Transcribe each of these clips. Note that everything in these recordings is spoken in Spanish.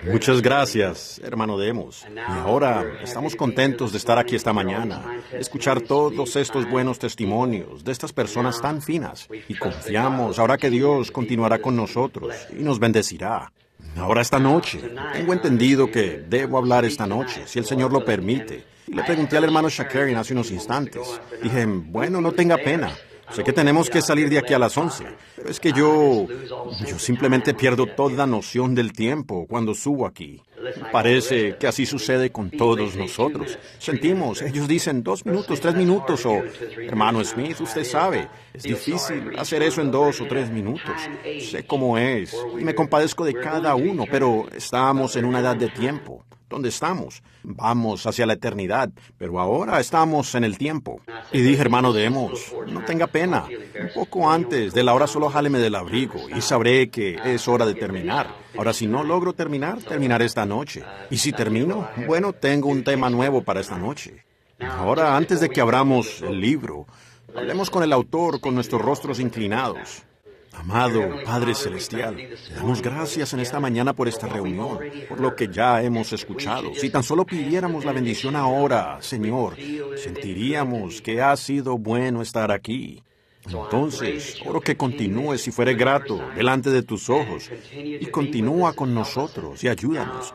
Muchas gracias, hermano Demos. Y ahora estamos contentos de estar aquí esta mañana, escuchar todos estos buenos testimonios de estas personas tan finas. Y confiamos ahora que Dios continuará con nosotros y nos bendecirá. Ahora esta noche, tengo entendido que debo hablar esta noche, si el Señor lo permite. Y le pregunté al hermano Shakarian hace unos instantes. Dije, bueno, no tenga pena. Sé que tenemos que salir de aquí a las 11, pero es que yo simplemente pierdo toda noción del tiempo cuando subo aquí. Parece que así sucede con todos nosotros. Sentimos, ellos dicen 2 minutos, 3 minutos, o hermano Smith, usted sabe, es difícil hacer eso en 2 o 3 minutos. Sé cómo es, y me compadezco de cada uno, pero estamos en una edad de tiempo. ¿Dónde estamos? Vamos hacia la eternidad, pero ahora estamos en el tiempo. Y dije, hermano Demos, no tenga pena. Un poco antes de la hora solo jáleme del abrigo y sabré que es hora de terminar. Ahora, si no logro terminar, terminaré esta noche. Y si termino, bueno, tengo un tema nuevo para esta noche. Ahora, antes de que abramos el libro, hablemos con el autor con nuestros rostros inclinados. Amado Padre Celestial, le damos gracias en esta mañana por esta reunión, por lo que ya hemos escuchado. Si tan solo pidiéramos la bendición ahora, Señor, sentiríamos que ha sido bueno estar aquí. Entonces, oro que continúes, si fuere grato, delante de tus ojos, y continúa con nosotros y ayúdanos.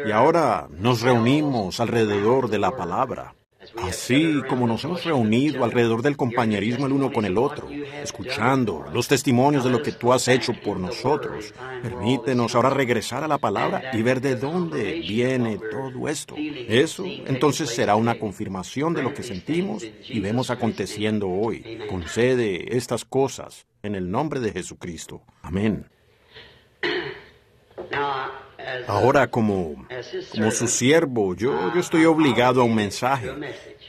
Y ahora nos reunimos alrededor de la palabra. Así como nos hemos reunido alrededor del compañerismo el uno con el otro, escuchando los testimonios de lo que tú has hecho por nosotros, permítenos ahora regresar a la palabra y ver de dónde viene todo esto. Eso entonces será una confirmación de lo que sentimos y vemos aconteciendo hoy. Concede estas cosas en el nombre de Jesucristo. Amén. Ahora, como su siervo, yo estoy obligado a un mensaje,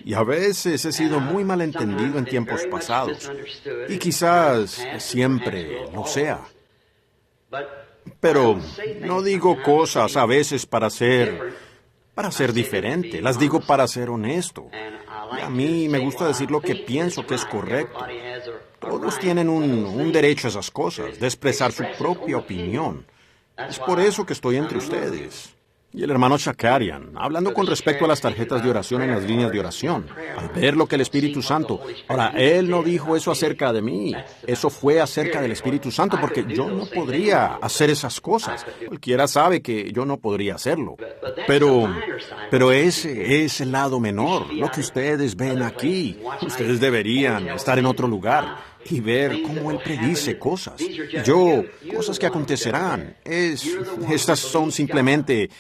y a veces he sido muy malentendido en tiempos pasados, y quizás siempre lo sea. Pero no digo cosas a veces para ser diferente, las digo para ser honesto. Y a mí me gusta decir lo que pienso que es correcto. Todos tienen un derecho a esas cosas, de expresar su propia opinión. Es por eso que estoy entre ustedes. Y el hermano Shakarian, hablando con respecto a las tarjetas de oración en las líneas de oración, al ver lo que el Espíritu Santo... Ahora, él no dijo eso acerca de mí, eso fue acerca del Espíritu Santo, porque yo no podría hacer esas cosas. Cualquiera sabe que yo no podría hacerlo. Pero ese es el lado menor, lo que ustedes ven aquí. Ustedes deberían estar en otro lugar y ver cómo él predice cosas. Cosas que acontecerán. Estas son simplemente...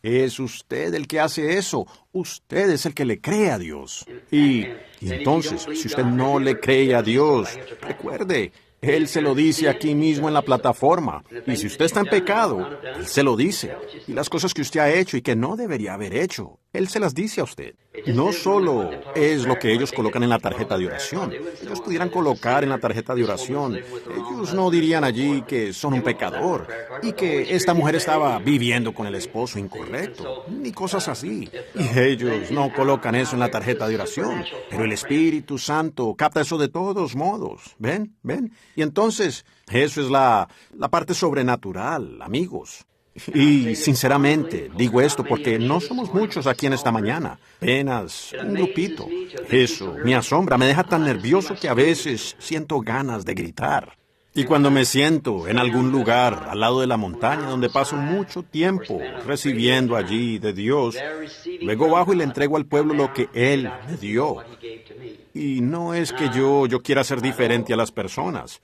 Es usted el que hace eso. Usted es el que le cree a Dios. Y entonces, si usted no le cree a Dios, recuerde, Él se lo dice aquí mismo en la plataforma. Y si usted está en pecado, Él se lo dice. Y las cosas que usted ha hecho y que no debería haber hecho, Él se las dice a usted. No solo es lo que ellos colocan en la tarjeta de oración. Ellos pudieran colocar en la tarjeta de oración. Ellos no dirían allí que son un pecador y que esta mujer estaba viviendo con el esposo incorrecto, ni cosas así. Y ellos no colocan eso en la tarjeta de oración. Pero el Espíritu Santo capta eso de todos modos. ¿Ven? Y entonces, eso es la parte sobrenatural, amigos. Y sinceramente digo esto porque no somos muchos aquí en esta mañana, apenas un grupito. Eso me asombra, me deja tan nervioso que a veces siento ganas de gritar. Y cuando me siento en algún lugar al lado de la montaña donde paso mucho tiempo recibiendo allí de Dios, luego bajo y le entrego al pueblo lo que Él me dio. Y no es que yo quiera ser diferente a las personas.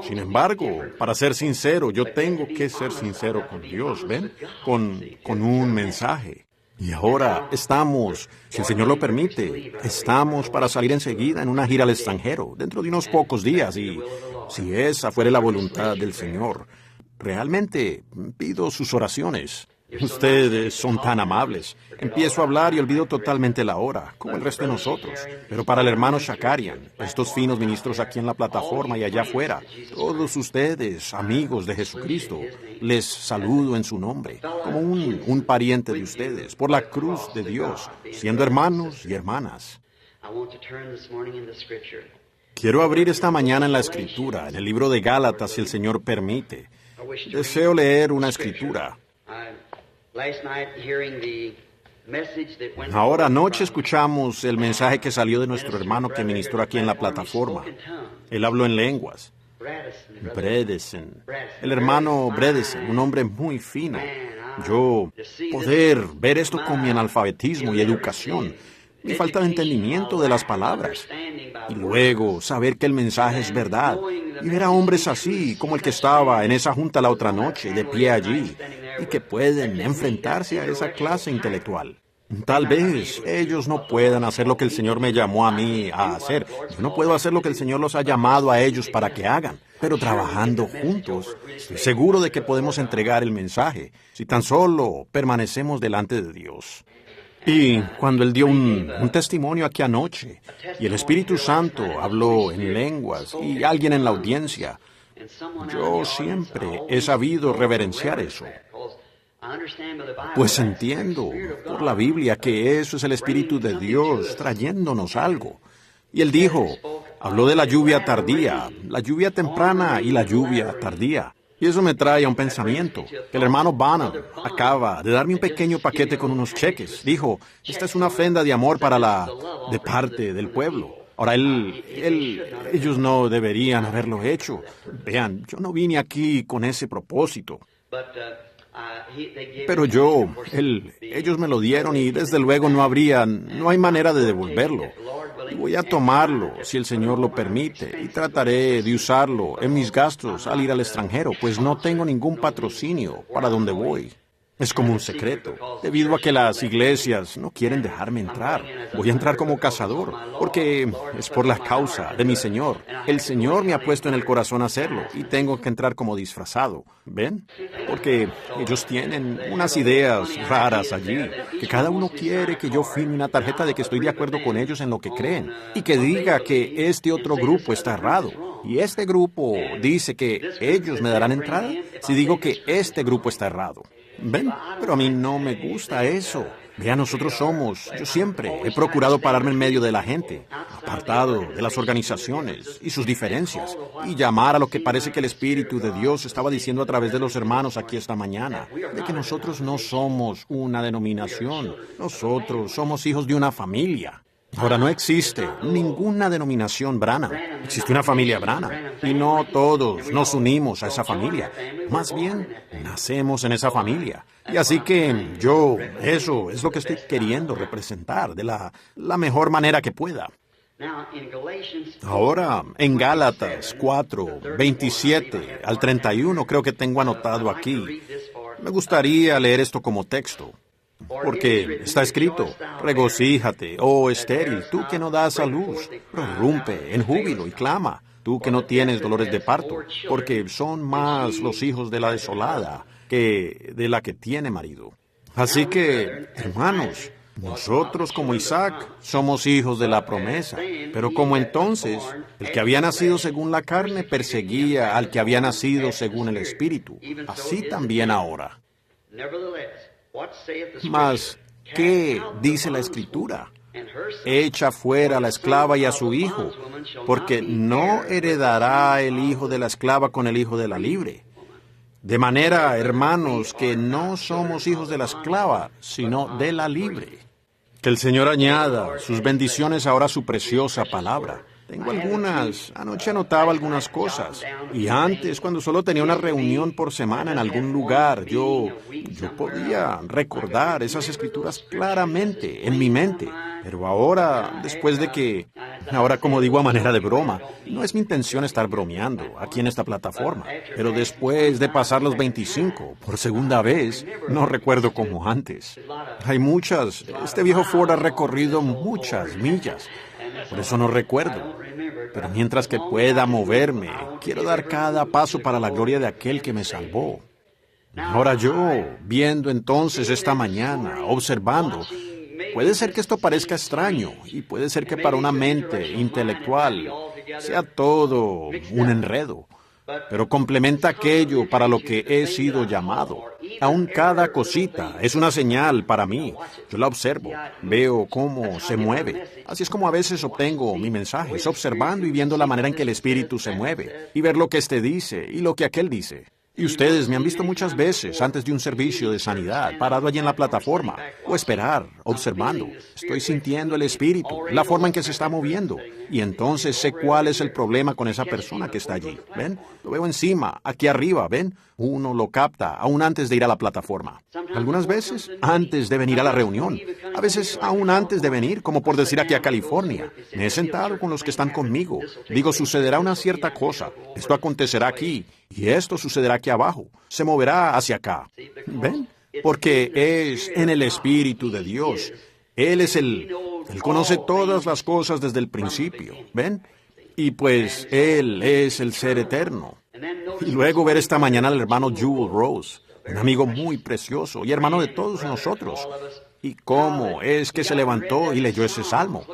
Sin embargo, para ser sincero, yo tengo que ser sincero con Dios, ¿ven? Con un mensaje. Y ahora estamos, si el Señor lo permite, estamos para salir enseguida en una gira al extranjero, dentro de unos pocos días, y si esa fuera la voluntad del Señor, realmente pido sus oraciones. Ustedes son tan amables. Empiezo a hablar y olvido totalmente la hora, como el resto de nosotros. Pero para el hermano Shakarian, estos finos ministros aquí en la plataforma y allá afuera, todos ustedes, amigos de Jesucristo, les saludo en su nombre, como un pariente de ustedes, por la cruz de Dios, siendo hermanos y hermanas. Quiero abrir esta mañana en la Escritura, en el libro de Gálatas, si el Señor permite. Deseo leer una escritura. Ahora anoche escuchamos el mensaje que salió de nuestro hermano que ministró aquí en la plataforma. Él habló en lenguas. Bredesen. El hermano Bredesen, un hombre muy fino. Yo poder ver esto con mi analfabetismo y educación, mi falta de entendimiento de las palabras, y luego saber que el mensaje es verdad, y ver a hombres así como el que estaba en esa junta la otra noche, de pie allí, y que pueden enfrentarse a esa clase intelectual. Tal vez ellos no puedan hacer lo que el Señor me llamó a mí a hacer. Yo no puedo hacer lo que el Señor los ha llamado a ellos para que hagan. Pero trabajando juntos, estoy seguro de que podemos entregar el mensaje, si tan solo permanecemos delante de Dios. Y cuando él dio un testimonio aquí anoche, y el Espíritu Santo habló en lenguas, y alguien en la audiencia, yo siempre he sabido reverenciar eso. Pues entiendo por la Biblia que eso es el Espíritu de Dios trayéndonos algo. Y él dijo, habló de la lluvia tardía, la lluvia temprana y la lluvia tardía. Y eso me trae a un pensamiento. El hermano Bonham acaba de darme un pequeño paquete con unos cheques. Dijo, esta es una ofrenda de amor de parte del pueblo. Ahora, ellos no deberían haberlo hecho. Vean, yo no vine aquí con ese propósito. Pero ellos me lo dieron y desde luego no hay manera de devolverlo. Y voy a tomarlo, si el Señor lo permite, y trataré de usarlo en mis gastos al ir al extranjero, pues no tengo ningún patrocinio para donde voy. Es como un secreto, debido a que las iglesias no quieren dejarme entrar. Voy a entrar como cazador, porque es por la causa de mi Señor. El Señor me ha puesto en el corazón hacerlo, y tengo que entrar como disfrazado. ¿Ven? Porque ellos tienen unas ideas raras allí, que cada uno quiere que yo firme una tarjeta de que estoy de acuerdo con ellos en lo que creen, y que diga que este otro grupo está errado. Y este grupo dice que ellos me darán entrada si digo que este grupo está errado. ¿Ven? Pero a mí no me gusta eso. Vean, yo siempre he procurado pararme en medio de la gente, apartado de las organizaciones y sus diferencias, y llamar a lo que parece que el Espíritu de Dios estaba diciendo a través de los hermanos aquí esta mañana, de que nosotros no somos una denominación, nosotros somos hijos de una familia. Ahora, no existe ninguna denominación Branham. Existe una familia Branham. Y no todos nos unimos a esa familia. Más bien, nacemos en esa familia. Y así que eso es lo que estoy queriendo representar de la mejor manera que pueda. Ahora, en Gálatas 4, 27 al 31, creo que tengo anotado aquí. Me gustaría leer esto como texto. Porque está escrito, regocíjate, oh estéril, tú que no das a luz, prorrumpe en júbilo y clama, tú que no tienes dolores de parto, porque son más los hijos de la desolada que de la que tiene marido. Así que, hermanos, nosotros como Isaac somos hijos de la promesa, pero como entonces el que había nacido según la carne perseguía al que había nacido según el Espíritu, así también ahora. Mas, ¿qué dice la Escritura? Echa fuera a la esclava y a su hijo, porque no heredará el hijo de la esclava con el hijo de la libre. De manera, hermanos, que no somos hijos de la esclava, sino de la libre. Que el Señor añada sus bendiciones ahora a su preciosa palabra. Anoche anotaba algunas cosas, y antes, cuando solo tenía una reunión por semana en algún lugar, yo podía recordar esas escrituras claramente en mi mente. Pero ahora, como digo a manera de broma, no es mi intención estar bromeando aquí en esta plataforma, pero después de pasar los 25 por segunda vez, no recuerdo como antes. Este viejo Ford ha recorrido muchas millas. Por eso no recuerdo. Pero mientras que pueda moverme, quiero dar cada paso para la gloria de aquel que me salvó. Ahora viendo entonces esta mañana, observando, puede ser que esto parezca extraño, y puede ser que para una mente intelectual sea todo un enredo, pero complementa aquello para lo que he sido llamado. Aún cada cosita es una señal para mí. Yo la observo, veo cómo se mueve. Así es como a veces obtengo mi mensaje, observando y viendo la manera en que el Espíritu se mueve, y ver lo que éste dice y lo que aquel dice. Y ustedes me han visto muchas veces antes de un servicio de sanidad, parado allí en la plataforma, o esperar, observando. Estoy sintiendo el espíritu, la forma en que se está moviendo. Y entonces sé cuál es el problema con esa persona que está allí. ¿Ven? Lo veo encima, aquí arriba, ¿ven? Uno lo capta aún antes de ir a la plataforma. Algunas veces antes de venir a la reunión. A veces aún antes de venir, como por decir aquí a California. Me he sentado con los que están conmigo. Digo, sucederá una cierta cosa. Esto acontecerá aquí. Y esto sucederá aquí abajo. Se moverá hacia acá. ¿Ven? Porque es en el Espíritu de Dios. Él es Él conoce todas las cosas desde el principio. ¿Ven? Y pues Él es el Ser eterno. Y luego ver esta mañana al hermano Jewel Rose, un amigo muy precioso y hermano de todos nosotros. Y cómo es que se levantó y leyó ese salmo.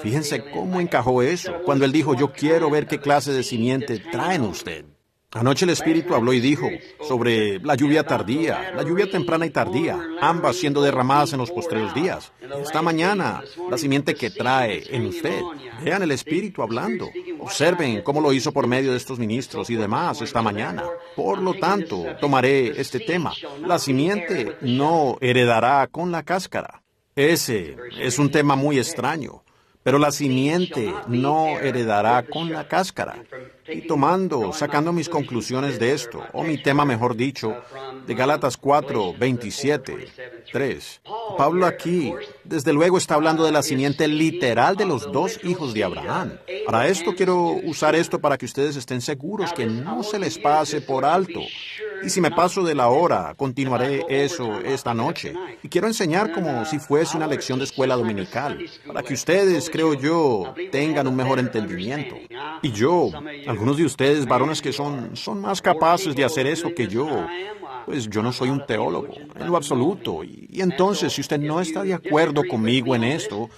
Fíjense cómo encajó eso cuando él dijo, yo quiero ver qué clase de simiente traen usted. Anoche el Espíritu habló y dijo sobre la lluvia tardía, la lluvia temprana y tardía, ambas siendo derramadas en los postreros días. Esta mañana, la simiente que trae en usted. Vean el Espíritu hablando. Observen cómo lo hizo por medio de estos ministros y demás esta mañana. Por lo tanto, tomaré este tema. La simiente no heredará con la cáscara. Ese es un tema muy extraño. Pero la simiente no heredará con la cáscara. Y sacando mis conclusiones de esto, o mi tema mejor dicho, de Gálatas 4, 27, 3. Pablo aquí, desde luego, está hablando de la simiente literal de los dos hijos de Abraham. Para esto quiero usar esto para que ustedes estén seguros que no se les pase por alto. Y si me paso de la hora, continuaré eso esta noche. Y quiero enseñar como si fuese una lección de escuela dominical, para que ustedes, creo yo, tengan un mejor entendimiento. Y yo, algunos de ustedes, varones que son más capaces de hacer eso que yo, pues yo no soy un teólogo, en lo absoluto. Y entonces, si usted no está de acuerdo conmigo en esto,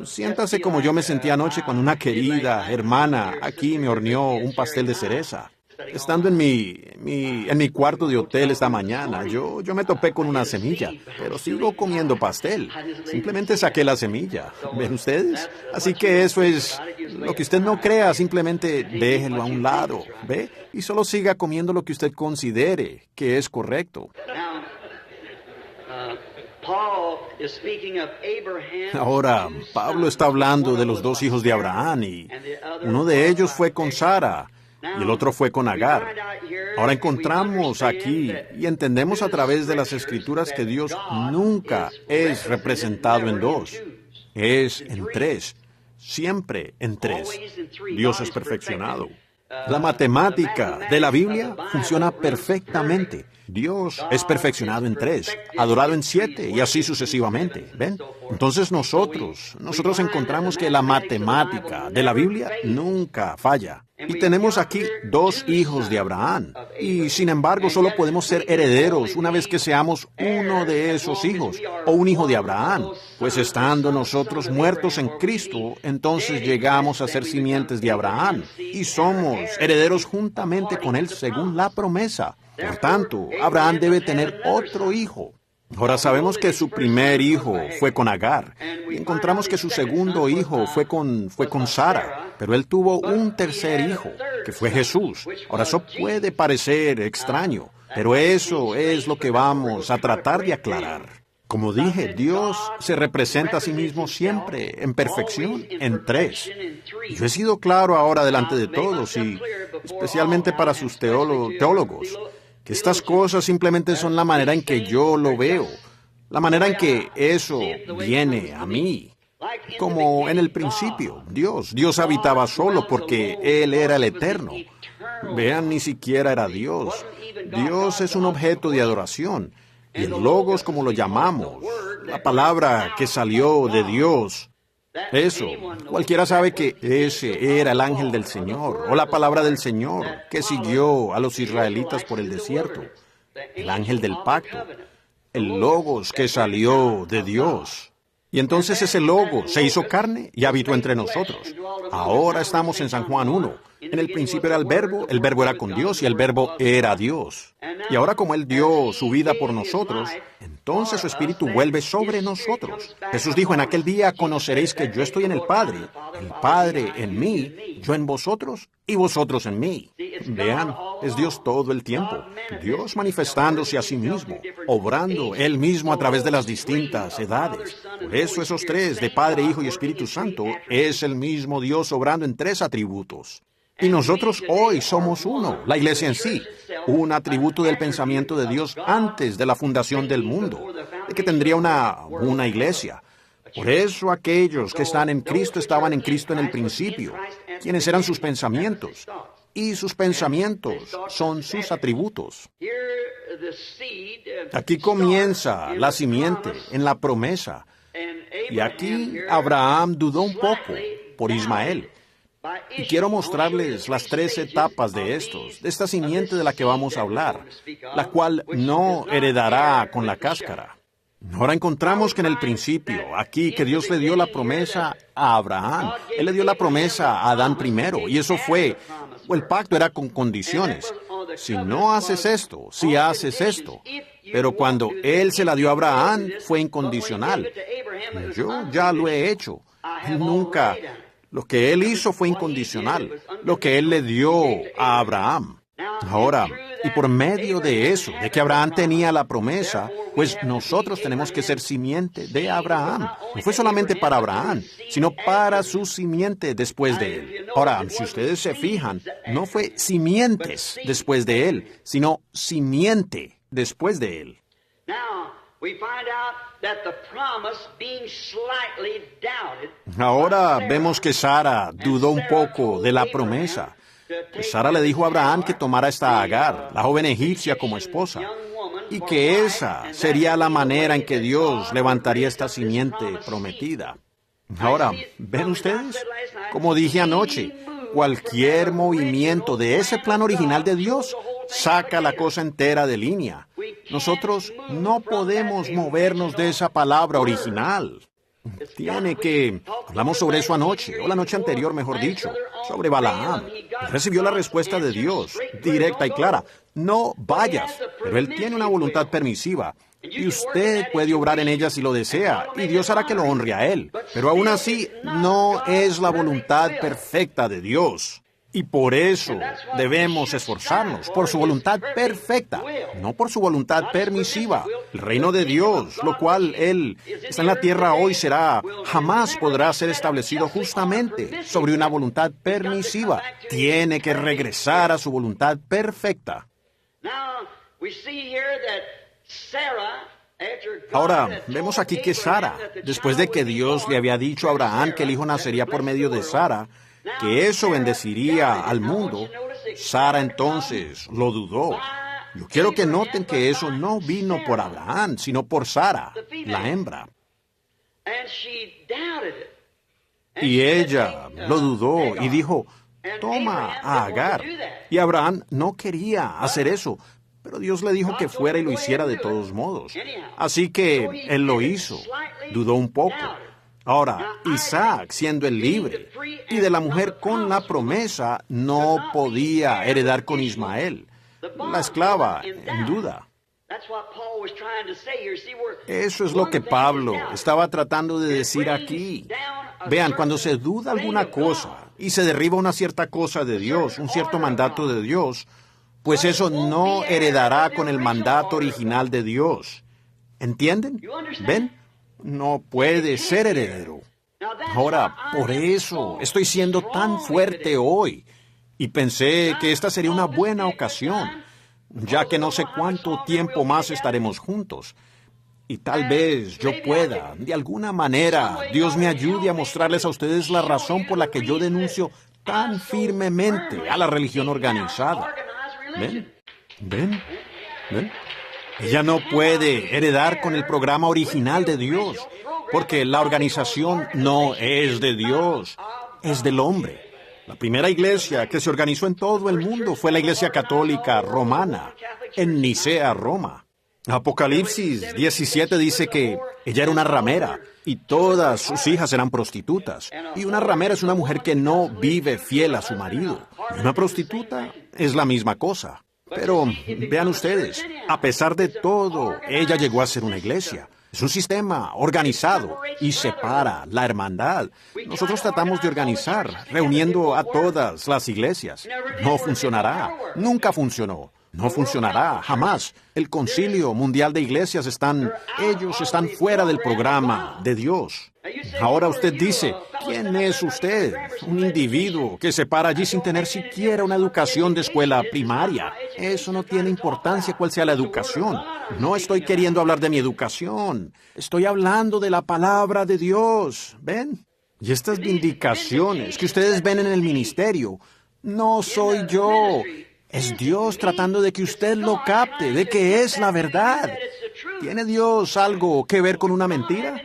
siéntase como yo me sentí anoche cuando una querida hermana aquí me horneó un pastel de cereza. Estando en mi cuarto de hotel esta mañana, yo me topé con una semilla, pero sigo comiendo pastel. Simplemente saqué la semilla. ¿Ven ustedes? Así que eso es lo que usted no crea, simplemente déjelo a un lado, ¿ve? Y solo siga comiendo lo que usted considere que es correcto. Ahora, Pablo está hablando de los dos hijos de Abraham y uno de ellos fue con Sara y el otro fue con Agar. Ahora encontramos aquí y entendemos a través de las Escrituras que Dios nunca es representado en dos, es en tres, siempre en tres. Dios es perfeccionado. La matemática de la Biblia funciona perfectamente. Dios es perfeccionado en tres, adorado en siete y así sucesivamente. ¿Ven? Entonces nosotros encontramos que la matemática de la Biblia nunca falla. Y tenemos aquí dos hijos de Abraham. Y sin embargo solo podemos ser herederos una vez que seamos uno de esos hijos o un hijo de Abraham. Pues estando nosotros muertos en Cristo, entonces llegamos a ser simientes de Abraham y somos herederos juntamente con él según la promesa. Por tanto, Abraham debe tener otro hijo. Ahora sabemos que su primer hijo fue con Agar, y encontramos que su segundo hijo fue con Sara, pero él tuvo un tercer hijo, que fue Jesús. Ahora eso puede parecer extraño, pero eso es lo que vamos a tratar de aclarar. Como dije, Dios se representa a sí mismo siempre en perfección en tres. Y yo he sido claro ahora delante de todos, y especialmente para sus teólogos, que estas cosas simplemente son la manera en que yo lo veo, la manera en que eso viene a mí. Como en el principio, Dios habitaba solo porque Él era el eterno. Vean, ni siquiera era Dios. Dios es un objeto de adoración. Y el Logos, como lo llamamos, la palabra que salió de Dios, eso, cualquiera sabe que ese era el ángel del Señor, o la palabra del Señor, que siguió a los israelitas por el desierto, el ángel del pacto, el Logos que salió de Dios. Y entonces ese Logos se hizo carne y habitó entre nosotros. Ahora estamos en San Juan 1, En el principio era el Verbo era con Dios y el Verbo era Dios. Y ahora como Él dio su vida por nosotros, entonces su Espíritu vuelve sobre nosotros. Jesús dijo, en aquel día conoceréis que yo estoy en el Padre en mí, yo en vosotros y vosotros en mí. Vean, es Dios todo el tiempo. Dios manifestándose a sí mismo, obrando Él mismo a través de las distintas edades. Por eso esos tres, de Padre, Hijo y Espíritu Santo, es el mismo Dios obrando en tres atributos. Y nosotros hoy somos uno, la iglesia en sí, un atributo del pensamiento de Dios antes de la fundación del mundo, de que tendría una iglesia. Por eso aquellos que están en Cristo estaban en Cristo en el principio, quienes eran sus pensamientos, y sus pensamientos son sus atributos. Aquí comienza la simiente en la promesa, y aquí Abraham dudó un poco por Ismael. Y quiero mostrarles las tres etapas de esta simiente de la que vamos a hablar, la cual no heredará con la cáscara. Ahora encontramos que en el principio, aquí, que Dios le dio la promesa a Abraham. Él le dio la promesa a Adán primero, y eso fue, el pacto era con condiciones. Si no haces esto, si haces esto. Pero cuando Él se la dio a Abraham, fue incondicional. Yo ya lo he hecho. Nunca. Lo que Él hizo fue incondicional, lo que Él le dio a Abraham. Ahora, y por medio de eso, de que Abraham tenía la promesa, pues nosotros tenemos que ser simiente de Abraham. No fue solamente para Abraham, sino para su simiente después de él. Ahora, si ustedes se fijan, no fue simientes después de él, sino simiente después de él. Ahora vemos que Sara dudó un poco de la promesa. Pues Sara le dijo a Abraham que tomara esta Agar, la joven egipcia, como esposa, y que esa sería la manera en que Dios levantaría esta simiente prometida. Ahora, ¿ven ustedes? Como dije anoche, cualquier movimiento de ese plan original de Dios saca la cosa entera de línea. Nosotros no podemos movernos de esa palabra original. Hablamos sobre eso anoche, o la noche anterior, mejor dicho, sobre Balaam. Recibió la respuesta de Dios, directa y clara. No vayas, pero él tiene una voluntad permisiva. Y usted puede obrar en ella si lo desea, y Dios hará que lo honre a él. Pero aún así, no es la voluntad perfecta de Dios. Y por eso debemos esforzarnos, por su voluntad perfecta, no por su voluntad permisiva. El reino de Dios, lo cual Él está en la tierra hoy, jamás podrá ser establecido justamente sobre una voluntad permisiva. Tiene que regresar a su voluntad perfecta. Ahora, vemos aquí que Sara, después de que Dios le había dicho a Abraham que el hijo nacería por medio de Sara, que eso bendeciría al mundo, Sara entonces lo dudó. Yo quiero que noten que eso no vino por Abraham, sino por Sara, la hembra. Y ella lo dudó y dijo, toma a Agar. Y Abraham no quería hacer eso, pero Dios le dijo que fuera y lo hiciera de todos modos. Así que él lo hizo, dudó un poco. Ahora, Isaac, siendo el libre, y de la mujer con la promesa, no podía heredar con Ismael, la esclava, en duda. Eso es lo que Pablo estaba tratando de decir aquí. Vean, cuando se duda alguna cosa y se derriba una cierta cosa de Dios, un cierto mandato de Dios, pues eso no heredará con el mandato original de Dios. ¿Entienden? ¿Ven? No puede ser heredero. Ahora, por eso estoy siendo tan fuerte hoy. Y pensé que esta sería una buena ocasión, ya que no sé cuánto tiempo más estaremos juntos. Y tal vez yo pueda, de alguna manera, Dios me ayude a mostrarles a ustedes la razón por la que yo denuncio tan firmemente a la religión organizada. ¿Ven? ¿Ven? ¿Ven? Ella no puede heredar con el programa original de Dios, porque la organización no es de Dios, es del hombre. La primera iglesia que se organizó en todo el mundo fue la Iglesia Católica Romana, en Nicea, Roma. Apocalipsis 17 dice que ella era una ramera y todas sus hijas eran prostitutas. Y una ramera es una mujer que no vive fiel a su marido. Y una prostituta es la misma cosa. Pero vean ustedes, a pesar de todo, ella llegó a ser una iglesia. Es un sistema organizado y separa la hermandad. Nosotros tratamos de organizar, reuniendo a todas las iglesias. No funcionará. Nunca funcionó. No funcionará, jamás. El Concilio Mundial de Iglesias ellos están fuera del programa de Dios. Ahora usted dice, ¿quién es usted? Un individuo que se para allí sin tener siquiera una educación de escuela primaria. Eso no tiene importancia cuál sea la educación. No estoy queriendo hablar de mi educación. Estoy hablando de la palabra de Dios. ¿Ven? Y estas vindicaciones que ustedes ven en el ministerio, no soy yo. Es Dios tratando de que usted lo capte, de que es la verdad. ¿Tiene Dios algo que ver con una mentira?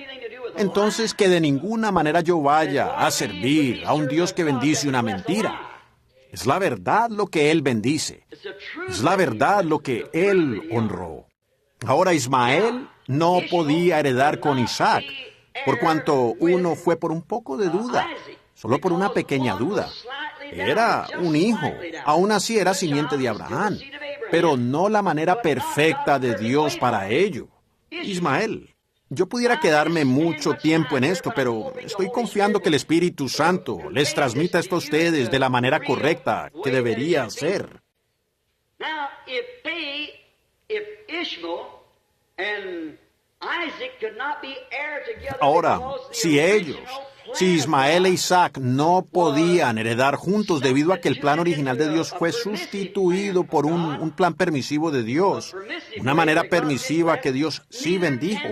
Entonces que de ninguna manera yo vaya a servir a un Dios que bendice una mentira. Es la verdad lo que Él bendice. Es la verdad lo que Él honró. Ahora Ismael no podía heredar con Isaac, por cuanto uno fue por un poco de duda, solo por una pequeña duda. Era un hijo, aún así era simiente de Abraham, pero no la manera perfecta de Dios para ello. Ismael. Yo pudiera quedarme mucho tiempo en esto, pero estoy confiando que el Espíritu Santo les transmita esto a ustedes de la manera correcta que debería ser. Ahora, si Ismael e Isaac no podían heredar juntos debido a que el plan original de Dios fue sustituido por un plan permisivo de Dios, una manera permisiva que Dios sí bendijo,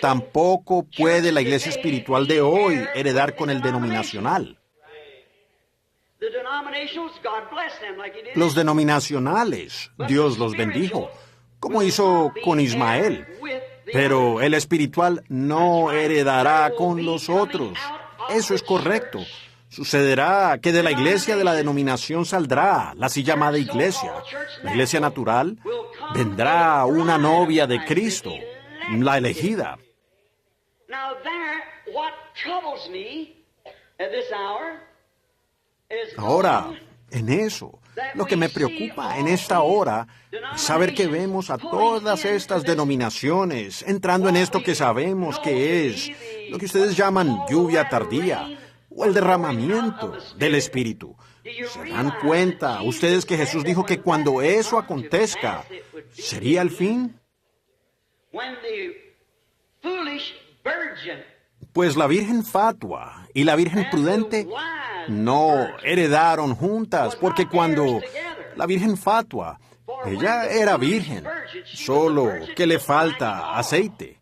tampoco puede la iglesia espiritual de hoy heredar con el denominacional. Los denominacionales, Dios los bendijo, como hizo con Ismael. Pero el espiritual no heredará con los otros. Eso es correcto. Sucederá que de la iglesia de la denominación saldrá la así llamada iglesia. La iglesia natural vendrá una novia de Cristo, la elegida. Ahora, en eso, lo que me preocupa en esta hora es saber que vemos a todas estas denominaciones entrando en esto que sabemos que es lo que ustedes llaman lluvia tardía o el derramamiento del Espíritu. ¿Se dan cuenta ustedes que Jesús dijo que cuando eso acontezca, sería el fin? Pues la Virgen Fatua y la Virgen Prudente no heredaron juntas, porque cuando la Virgen Fatua, ella era virgen, solo que le falta aceite.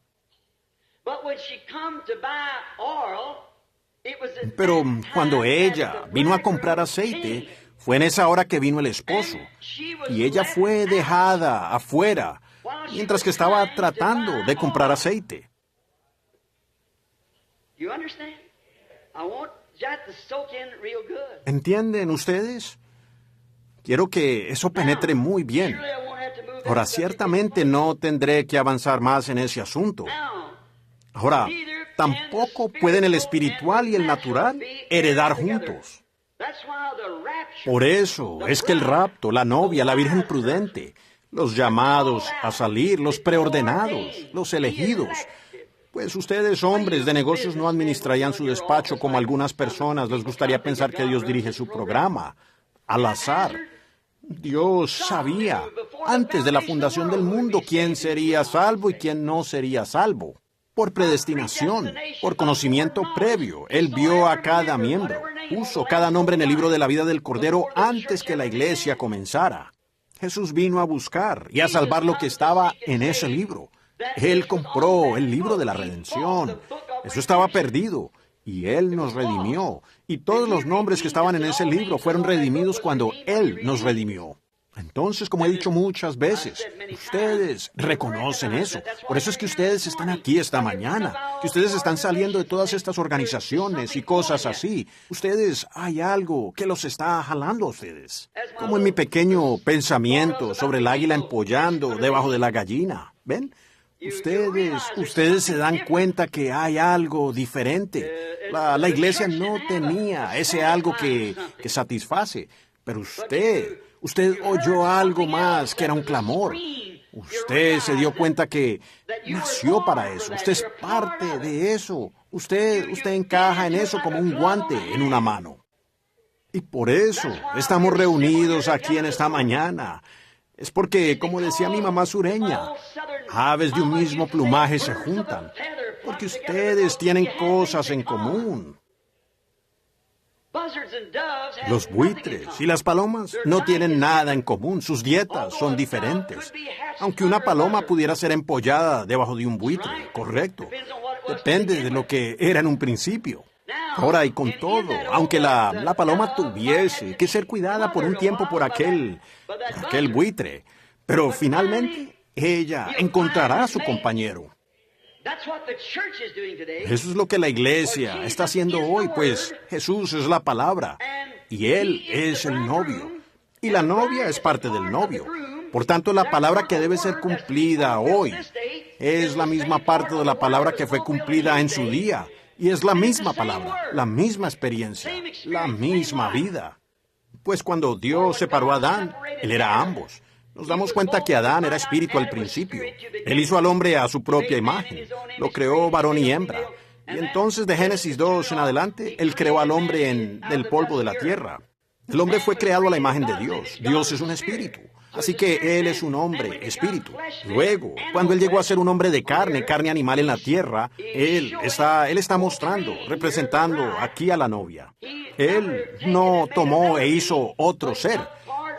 Pero cuando ella vino a comprar aceite, fue en esa hora que vino el esposo, y ella fue dejada afuera, mientras que estaba tratando de comprar aceite. ¿Entienden ustedes? Quiero que eso penetre muy bien. Ahora, ciertamente no tendré que avanzar más en ese asunto. Ahora, tampoco pueden el espiritual y el natural heredar juntos. Por eso es que el rapto, la novia, la Virgen Prudente, los llamados a salir, los preordenados, los elegidos, pues ustedes, hombres de negocios, no administrarían su despacho como algunas personas les gustaría pensar que Dios dirige su programa, al azar. Dios sabía, antes de la fundación del mundo, quién sería salvo y quién no sería salvo. Por predestinación, por conocimiento previo, Él vio a cada miembro, puso cada nombre en el libro de la vida del Cordero antes que la iglesia comenzara. Jesús vino a buscar y a salvar lo que estaba en ese libro. Él compró el libro de la redención. Eso estaba perdido, y Él nos redimió. Y todos los nombres que estaban en ese libro fueron redimidos cuando Él nos redimió. Entonces, como he dicho muchas veces, ustedes reconocen eso. Por eso es que ustedes están aquí esta mañana, que ustedes están saliendo de todas estas organizaciones y cosas así. Ustedes, hay algo que los está jalando a ustedes. Como en mi pequeño pensamiento sobre el águila empollando debajo de la gallina. ¿Ven? Ustedes se dan cuenta que hay algo diferente. La iglesia no tenía ese algo que satisface, pero usted oyó algo más que era un clamor. Usted se dio cuenta que nació para eso. Usted es parte de eso. Usted encaja en eso como un guante en una mano. Y por eso estamos reunidos aquí en esta mañana. Es porque, como decía mi mamá sureña, aves de un mismo plumaje se juntan, porque ustedes tienen cosas en común. Los buitres y las palomas no tienen nada en común, sus dietas son diferentes. Aunque una paloma pudiera ser empollada debajo de un buitre, correcto. Depende de lo que era en un principio. Ahora, y con todo, aunque la paloma tuviese que ser cuidada por un tiempo por aquel buitre, pero finalmente ella encontrará a su compañero. Eso es lo que la iglesia está haciendo hoy, pues Jesús es la palabra y Él es el novio. Y la novia es parte del novio. Por tanto, la palabra que debe ser cumplida hoy es la misma parte de la palabra que fue cumplida en su día. Y es la misma palabra, la misma experiencia, la misma vida. Pues cuando Dios separó a Adán, Él era ambos. Nos damos cuenta que Adán era espíritu al principio. Él hizo al hombre a su propia imagen. Lo creó varón y hembra. Y entonces de Génesis 2 en adelante, Él creó al hombre del polvo de la tierra. El hombre fue creado a la imagen de Dios. Dios es un espíritu. Así que Él es un hombre, espíritu. Luego, cuando Él llegó a ser un hombre de carne animal en la tierra, Él está mostrando, representando aquí a la novia. Él no tomó e hizo otro ser,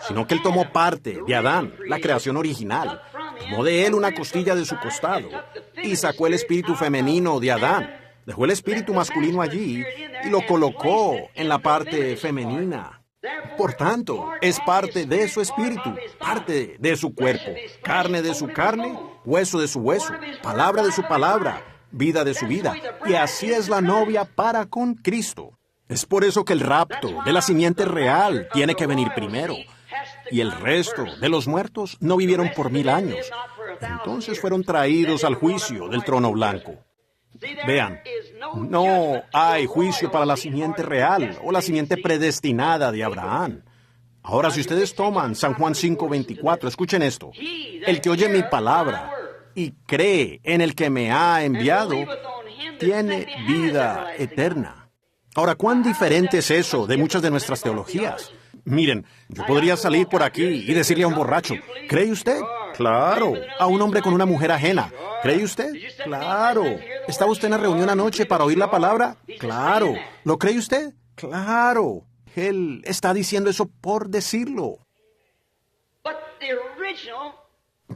sino que Él tomó parte de Adán, la creación original. Tomó de Él una costilla de su costado y sacó el espíritu femenino de Adán. Dejó el espíritu masculino allí y lo colocó en la parte femenina. Por tanto, es parte de su espíritu, parte de su cuerpo, carne de su carne, hueso de su hueso, palabra de su palabra, vida de su vida. Y así es la novia para con Cristo. Es por eso que el rapto de la simiente real tiene que venir primero. Y el resto de los muertos no vivieron por 1000 años. Entonces fueron traídos al juicio del trono blanco. Vean, no hay juicio para la simiente real o la simiente predestinada de Abraham. Ahora, si ustedes toman San Juan 5:24, escuchen esto. El que oye mi palabra y cree en el que me ha enviado, tiene vida eterna. Ahora, ¿cuán diferente es eso de muchas de nuestras teologías? Miren, yo podría salir por aquí y decirle a un borracho, ¿cree usted? Claro. A un hombre con una mujer ajena, ¿cree usted? Claro. ¿Estaba usted en la reunión anoche para oír la palabra? Claro. ¿Lo cree usted? Claro. Él está diciendo eso por decirlo.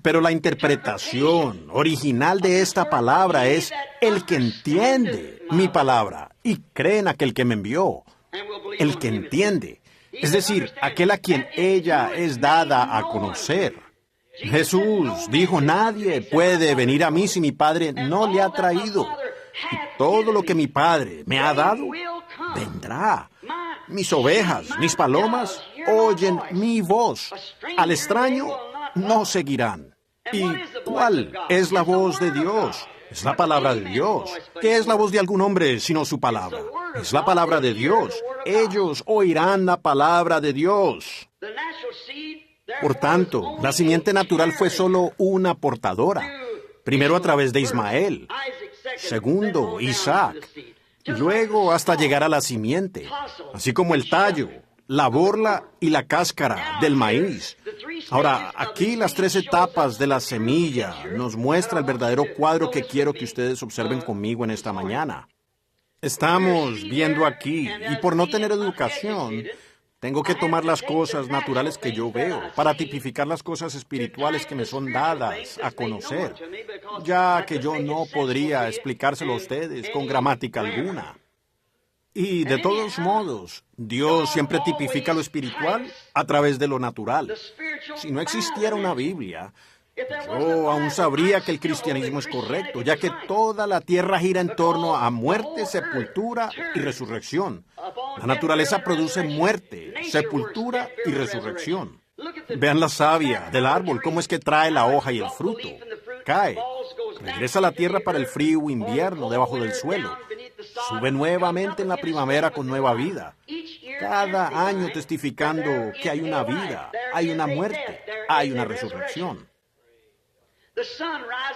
Pero la interpretación original de esta palabra es el que entiende mi palabra y cree en aquel que me envió. El que entiende. Es decir, aquel a quien ella es dada a conocer. Jesús dijo, nadie puede venir a mí si mi Padre no le ha traído. Y todo lo que mi Padre me ha dado, vendrá. Mis ovejas, mis palomas, oyen mi voz. Al extraño no seguirán. ¿Y cuál es la voz de Dios? Es la palabra de Dios. ¿Qué es la voz de algún hombre sino su palabra? Es la palabra de Dios. Ellos oirán la palabra de Dios. Por tanto, la simiente natural fue solo una portadora. Primero a través de Ismael. Segundo, Isaac. Luego hasta llegar a la simiente. Así como el tallo, la borla y la cáscara del maíz. Ahora, aquí las 3 etapas de la semilla nos muestra el verdadero cuadro que quiero que ustedes observen conmigo en esta mañana. Estamos viendo aquí, y por no tener educación, tengo que tomar las cosas naturales que yo veo para tipificar las cosas espirituales que me son dadas a conocer, ya que yo no podría explicárselo a ustedes con gramática alguna. Y de todos modos, Dios siempre tipifica lo espiritual a través de lo natural. Si no existiera una Biblia, yo aún sabría que el cristianismo es correcto, ya que toda la tierra gira en torno a muerte, sepultura y resurrección. La naturaleza produce muerte, sepultura y resurrección. Vean la savia del árbol, cómo es que trae la hoja y el fruto. Cae, regresa a la tierra para el frío invierno debajo del suelo. Sube nuevamente en la primavera con nueva vida. Cada año testificando que hay una vida, hay una muerte, hay una resurrección.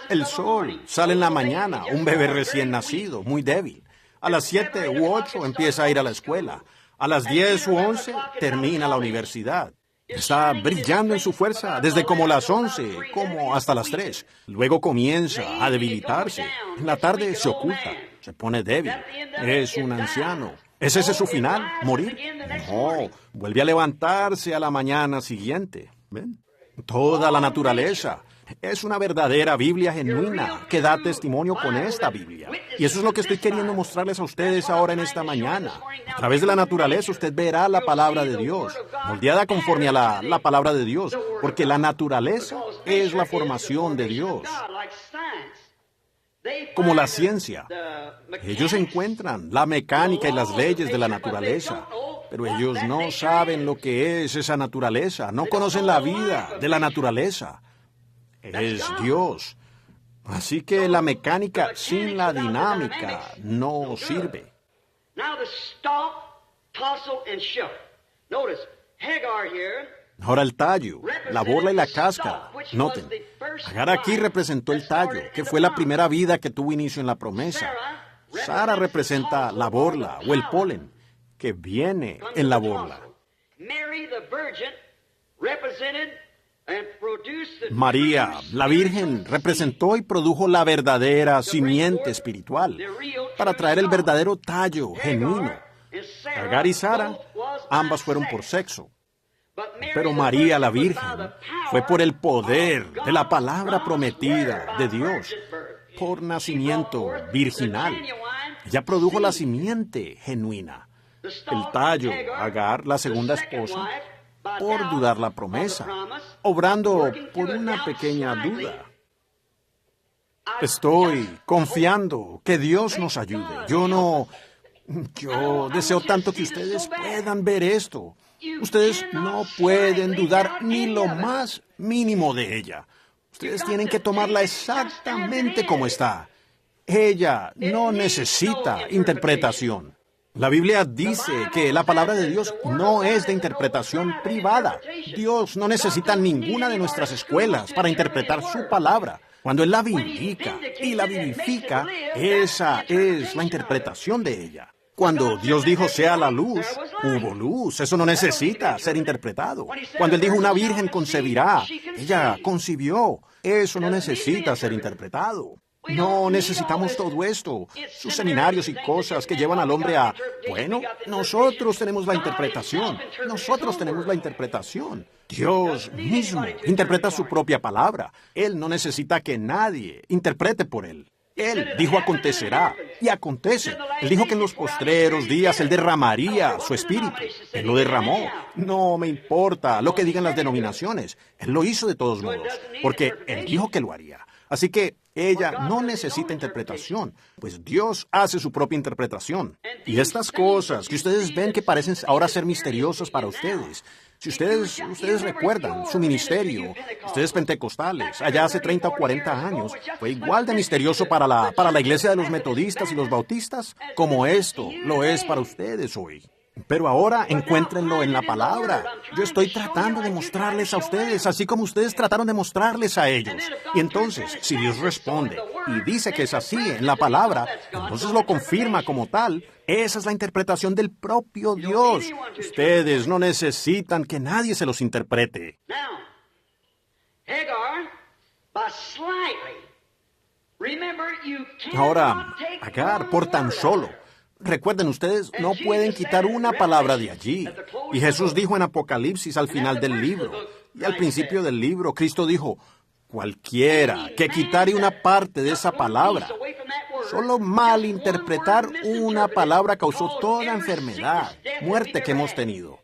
El sol sale en la mañana, un bebé recién nacido, muy débil. A las 7 u 8 empieza a ir a la escuela. A las 10 u 11 termina la universidad. Está brillando en su fuerza desde como las 11, como hasta las 3. Luego comienza a debilitarse. En la tarde se oculta, se pone débil. Es un anciano. ¿Es ese su final? ¿Morir? No, vuelve a levantarse a la mañana siguiente. ¿Ven? Toda la naturaleza es una verdadera Biblia genuina que da testimonio con esta Biblia. Y eso es lo que estoy queriendo mostrarles a ustedes ahora en esta mañana. A través de la naturaleza usted verá la palabra de Dios, moldeada conforme a la palabra de Dios, porque la naturaleza es la formación de Dios. Como la ciencia. Ellos encuentran la mecánica y las leyes de la naturaleza, pero ellos no saben lo que es esa naturaleza, no conocen la vida de la naturaleza. Es Dios. Así que la mecánica sin la dinámica no sirve. Ahora el tallo, la borla y la cáscara. Noten, Agar aquí representó el tallo, que fue la primera vida que tuvo inicio en la promesa. Sara representa la borla o el polen, que viene en la borla. María, la Virgen, representó y produjo la verdadera simiente espiritual para traer el verdadero tallo genuino. Agar y Sara, ambas fueron por sexo. Pero María, la Virgen, fue por el poder de la palabra prometida de Dios, por nacimiento virginal. Ella produjo la simiente genuina. El tallo, Agar, la segunda esposa, por dudar la promesa, obrando por una pequeña duda. Estoy confiando que Dios nos ayude. Yo deseo tanto que ustedes puedan ver esto. Ustedes no pueden dudar ni lo más mínimo de ella. Ustedes tienen que tomarla exactamente como está. Ella no necesita interpretación. La Biblia dice que la palabra de Dios no es de interpretación privada. Dios no necesita ninguna de nuestras escuelas para interpretar su palabra. Cuando Él la vindica y la vivifica, esa es la interpretación de ella. Cuando Dios dijo sea la luz, hubo luz. Eso no necesita ser interpretado. Cuando Él dijo una virgen concebirá, ella concibió. Eso no necesita ser interpretado. No necesitamos todo esto, sus seminarios y cosas que llevan al hombre a, nosotros tenemos la interpretación, Dios mismo interpreta su propia palabra. Él no necesita que nadie interprete por Él. Él dijo acontecerá, y acontece. Él dijo que en los postreros días Él derramaría su espíritu. Él lo derramó. No me importa lo que digan las denominaciones. Él lo hizo de todos modos, porque Él dijo que lo haría. Así que ella no necesita interpretación, pues Dios hace su propia interpretación. Y estas cosas que ustedes ven que parecen ahora ser misteriosas para ustedes, si ustedes recuerdan su ministerio, ustedes pentecostales, allá hace 30 o 40 años, fue igual de misterioso para la iglesia de los metodistas y los bautistas como esto lo es para ustedes hoy. Pero ahora encuéntrenlo en la palabra. Yo estoy tratando de mostrarles a ustedes, así como ustedes trataron de mostrarles a ellos. Y entonces, si Dios responde y dice que es así en la palabra, entonces lo confirma como tal. Esa es la interpretación del propio Dios. Ustedes no necesitan que nadie se los interprete. Ahora, Agar, por tan solo. Recuerden, ustedes no pueden quitar una palabra de allí. Y Jesús dijo en Apocalipsis al final del libro, y al principio del libro, Cristo dijo, cualquiera que quitare una parte de esa palabra, Solo malinterpretar una palabra causó toda enfermedad, muerte que hemos tenido.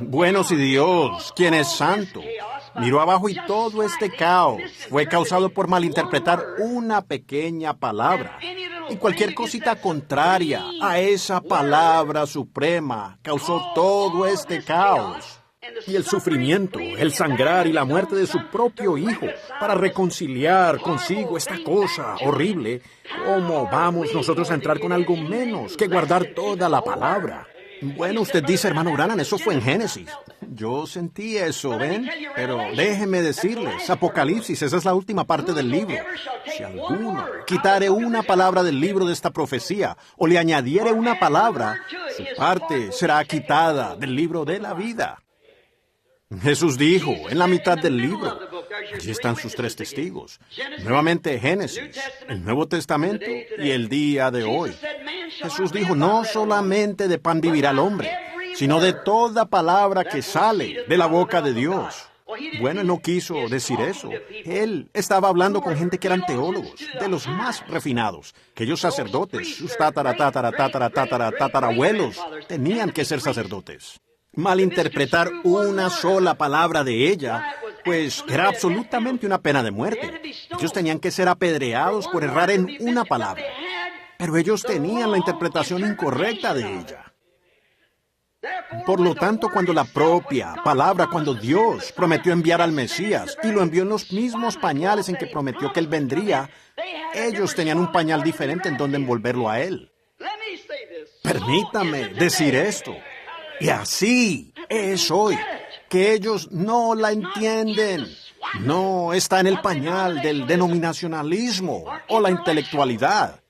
Bueno, si Dios, quien es santo, miró abajo y todo este caos fue causado por malinterpretar una pequeña palabra, y cualquier cosita contraria a esa palabra suprema causó todo este caos. Y el sufrimiento, el sangrar y la muerte de su propio Hijo para reconciliar consigo esta cosa horrible, ¿cómo vamos nosotros a entrar con algo menos que guardar toda la palabra? Bueno, usted dice, hermano Branham, eso fue en Génesis. Yo sentí eso, ¿ven? Pero déjeme decirles, Apocalipsis, esa es la última parte del libro. Si alguno quitare una palabra del libro de esta profecía, o le añadiere una palabra, su parte será quitada del libro de la vida. Jesús dijo, en la mitad del libro, allí están sus 3 testigos. Nuevamente Génesis, el Nuevo Testamento y el día de hoy. Jesús dijo, no solamente de pan vivirá el hombre, sino de toda palabra que sale de la boca de Dios. Bueno, él no quiso decir eso. Él estaba hablando con gente que eran teólogos, de los más refinados. Aquellos sacerdotes, sus tatarabuelos, tenían que ser sacerdotes. Malinterpretar una sola palabra de ella, pues era absolutamente una pena de muerte. Ellos tenían que ser apedreados por errar en una palabra. Pero ellos tenían la interpretación incorrecta de ella. Por lo tanto, cuando la propia palabra, cuando Dios prometió enviar al Mesías y lo envió en los mismos pañales en que prometió que Él vendría, ellos tenían un pañal diferente en donde envolverlo a Él. Permítame decir esto. Y así es hoy, que ellos no la entienden. No está en el pañal del denominacionalismo o la intelectualidad.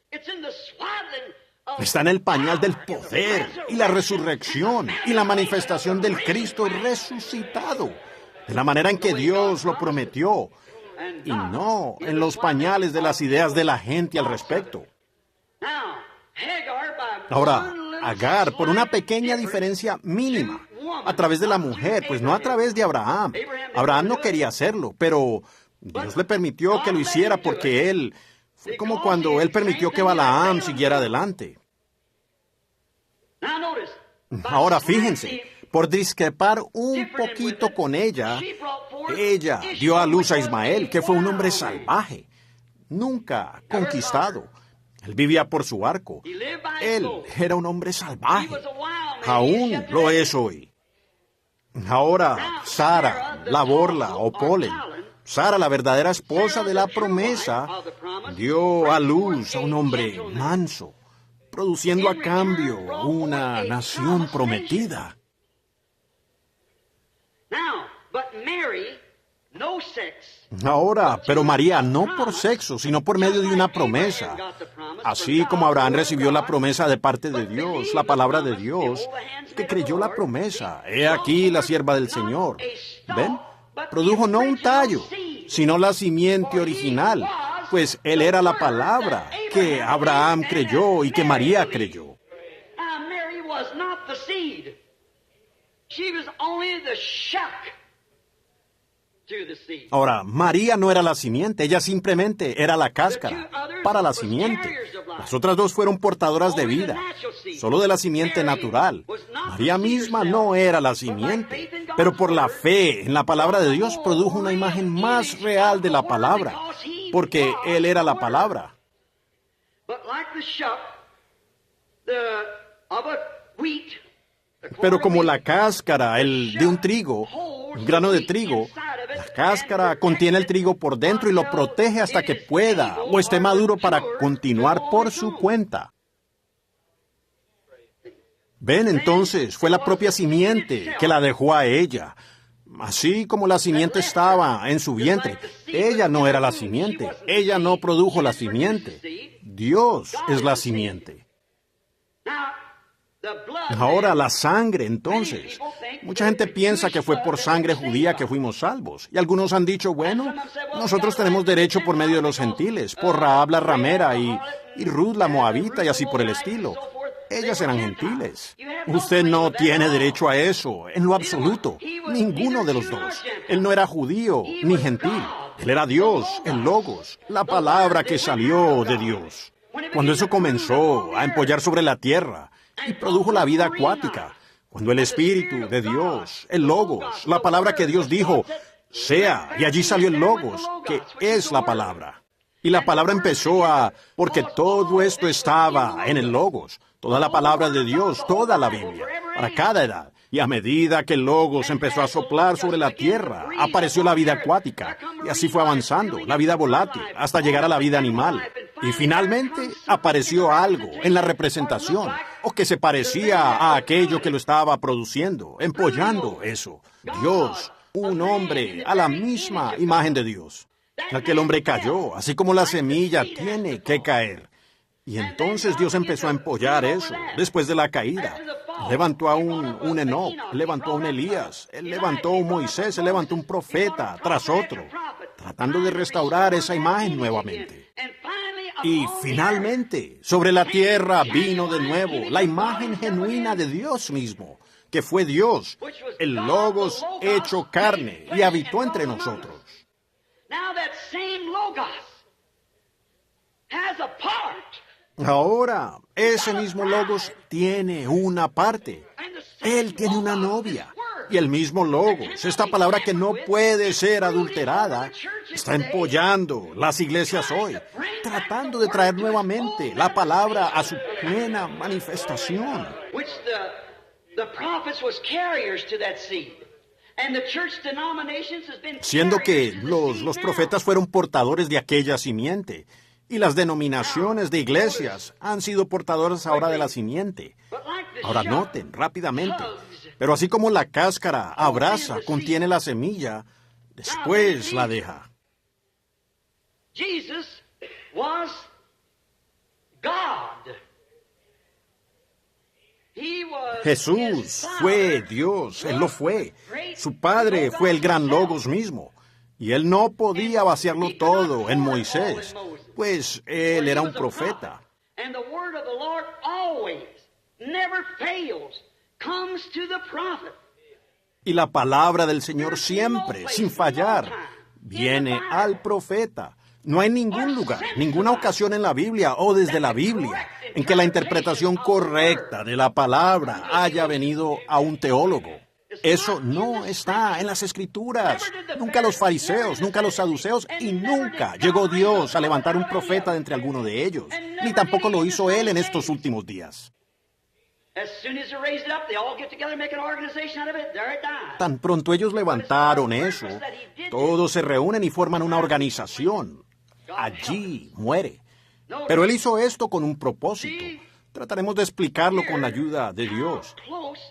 Está en el pañal del poder y la resurrección y la manifestación del Cristo resucitado, de la manera en que Dios lo prometió, y no en los pañales de las ideas de la gente al respecto. Ahora, Agar, por una pequeña diferencia mínima, a través de la mujer, pues no a través de Abraham. Abraham no quería hacerlo, pero Dios le permitió que lo hiciera porque él, fue como cuando él permitió que Balaam siguiera adelante. Ahora fíjense, por discrepar un poquito con ella dio a luz a Ismael, que fue un hombre salvaje, nunca conquistado. Él vivía por su arco. Él era un hombre salvaje. Aún lo es hoy. Ahora, Sara, la borla o polen, Sara, la verdadera esposa de la promesa, dio a luz a un hombre manso, produciendo a cambio una nación prometida. Ahora, pero María, no por sexo, sino por medio de una promesa. Así como Abraham recibió la promesa de parte de Dios, la palabra de Dios, que creyó la promesa. He aquí la sierva del Señor. ¿Ven? Produjo no un tallo, sino la simiente original, pues él era la palabra que Abraham creyó y que María creyó. Ahora, María no era la simiente, ella simplemente era la cáscara para la simiente. Las otras 2 fueron portadoras de vida, solo de la simiente natural. María misma no era la simiente, pero por la fe en la palabra de Dios produjo una imagen más real de la palabra, porque Él era la palabra. Pero como la cáscara, de un trigo, un grano de trigo, la cáscara contiene el trigo por dentro y lo protege hasta que pueda o esté maduro para continuar por su cuenta. Ven, entonces, fue la propia simiente que la dejó a ella. Así como la simiente estaba en su vientre, ella no era la simiente, ella no produjo la simiente. Dios es la simiente. Ahora la sangre, entonces. Mucha gente piensa que fue por sangre judía que fuimos salvos. Y algunos han dicho, bueno, nosotros tenemos derecho por medio de los gentiles, por Rahab la ramera y Ruth la moabita y así por el estilo. Ellas eran gentiles. Usted no tiene derecho a eso, en lo absoluto. Ninguno de los dos. Él no era judío ni gentil. Él era Dios, el Logos, la palabra que salió de Dios. Cuando eso comenzó a empollar sobre la tierra y produjo la vida acuática, cuando el Espíritu de Dios, el Logos, la palabra que Dios dijo, sea, y allí salió el Logos, que es la palabra. Y la palabra empezó porque todo esto estaba en el Logos, toda la palabra de Dios, toda la Biblia, para cada edad. Y a medida que el Logos empezó a soplar sobre la tierra, apareció la vida acuática, y así fue avanzando, la vida volátil, hasta llegar a la vida animal. Y finalmente apareció algo en la representación, o que se parecía a aquello que lo estaba produciendo, empollando eso. Dios, un hombre a la misma imagen de Dios. Aquel hombre cayó, así como la semilla tiene que caer. Y entonces Dios empezó a empollar eso, después de la caída. Levantó a un Enoc, levantó a un Elías, él levantó a un Moisés, él levantó un profeta tras otro, tratando de restaurar esa imagen nuevamente. Y finalmente, sobre la tierra vino de nuevo la imagen genuina de Dios mismo, que fue Dios, el Logos hecho carne, y habitó entre nosotros. Ahora, ese mismo Logos tiene una parte. Él tiene una novia. Y el mismo Logos, esta palabra que no puede ser adulterada, está empollando las iglesias hoy, tratando de traer nuevamente la palabra a su plena manifestación. Siendo que los profetas fueron portadores de aquella simiente, y las denominaciones de iglesias han sido portadoras ahora de la simiente. Ahora noten rápidamente, pero así como la cáscara abraza, contiene la semilla, después la deja. Jesús fue Dios, Él lo fue. Su Padre fue el gran Logos mismo. Y Él no podía vaciarlo todo en Moisés, pues Él era un profeta. Y la palabra del Señor siempre, sin fallar, viene al profeta. No hay ningún lugar, ninguna ocasión en la Biblia o desde la Biblia en que la interpretación correcta de la palabra haya venido a un teólogo. Eso no está en las Escrituras. Nunca los fariseos, nunca los saduceos, y nunca llegó Dios a levantar un profeta de entre alguno de ellos. Ni tampoco lo hizo Él en estos últimos días. Tan pronto ellos levantaron eso, todos se reúnen y forman una organización. Allí muere. Pero Él hizo esto con un propósito. Trataremos de explicarlo con la ayuda de Dios.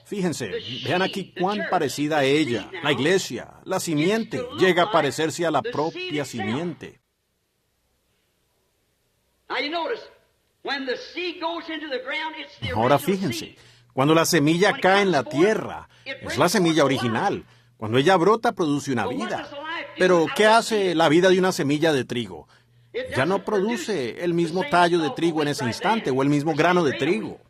Fíjense, vean aquí cuán parecida a ella, la iglesia, la simiente, llega a parecerse a la propia simiente. Ahora fíjense, cuando la semilla cae en la tierra, es la semilla original. Cuando ella brota, produce una vida. Pero, ¿qué hace la vida de una semilla de trigo? Ya no produce el mismo tallo de trigo en ese instante o el mismo grano de trigo.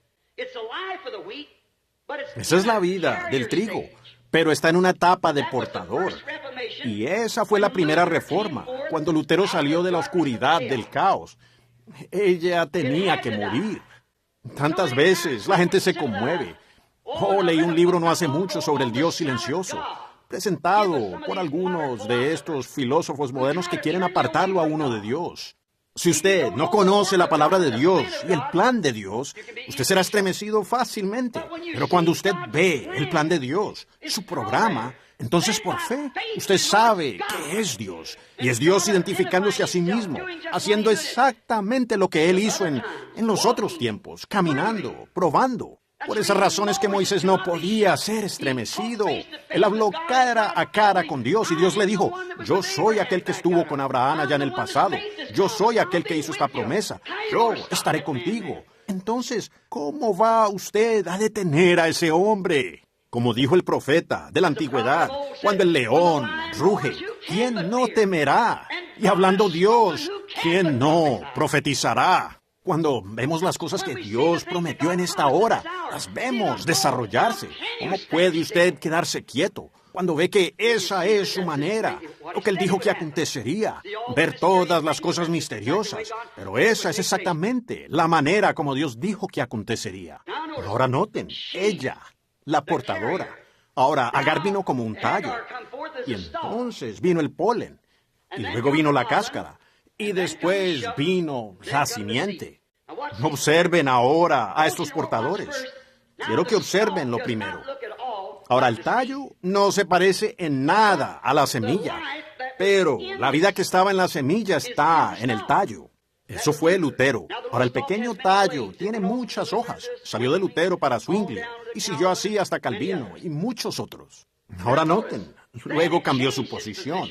Esa es la vida del trigo, pero está en una etapa de portador. Y esa fue la primera reforma, cuando Lutero salió de la oscuridad, del caos. Ella tenía que morir. Tantas veces la gente se conmueve. Leí un libro no hace mucho sobre el Dios silencioso, presentado por algunos de estos filósofos modernos que quieren apartarlo a uno de Dios. Si usted no conoce la palabra de Dios y el plan de Dios, usted será estremecido fácilmente. Pero cuando usted ve el plan de Dios, su programa, entonces por fe, usted sabe que es Dios. Y es Dios identificándose a sí mismo, haciendo exactamente lo que Él hizo en los otros tiempos, caminando, probando. Por esas razones que Moisés no podía ser estremecido. Él habló cara a cara con Dios y Dios le dijo, yo soy aquel que estuvo con Abraham allá en el pasado. Yo soy aquel que hizo esta promesa. Yo estaré contigo. Entonces, ¿cómo va usted a detener a ese hombre? Como dijo el profeta de la antigüedad, cuando el león ruge, ¿quién no temerá? Y hablando Dios, ¿quién no profetizará? Cuando vemos las cosas que Dios prometió en esta hora, las vemos desarrollarse. ¿Cómo puede usted quedarse quieto? cuando ve que esa es su manera, lo que él dijo que acontecería, ver todas las cosas misteriosas. Pero esa es exactamente la manera como Dios dijo que acontecería. Ahora noten, ella, la portadora. Ahora, Agar vino como un tallo, y entonces vino el polen, y luego vino la cáscara, y después vino la simiente. Observen ahora a estos portadores. Quiero que observen lo primero. Ahora, el tallo no se parece en nada a la semilla, pero la vida que estaba en la semilla está en el tallo. Eso fue Lutero. Ahora, el pequeño tallo tiene muchas hojas. Salió de Lutero para Zwingli y siguió así hasta Calvino y muchos otros. Ahora noten, luego cambió su posición.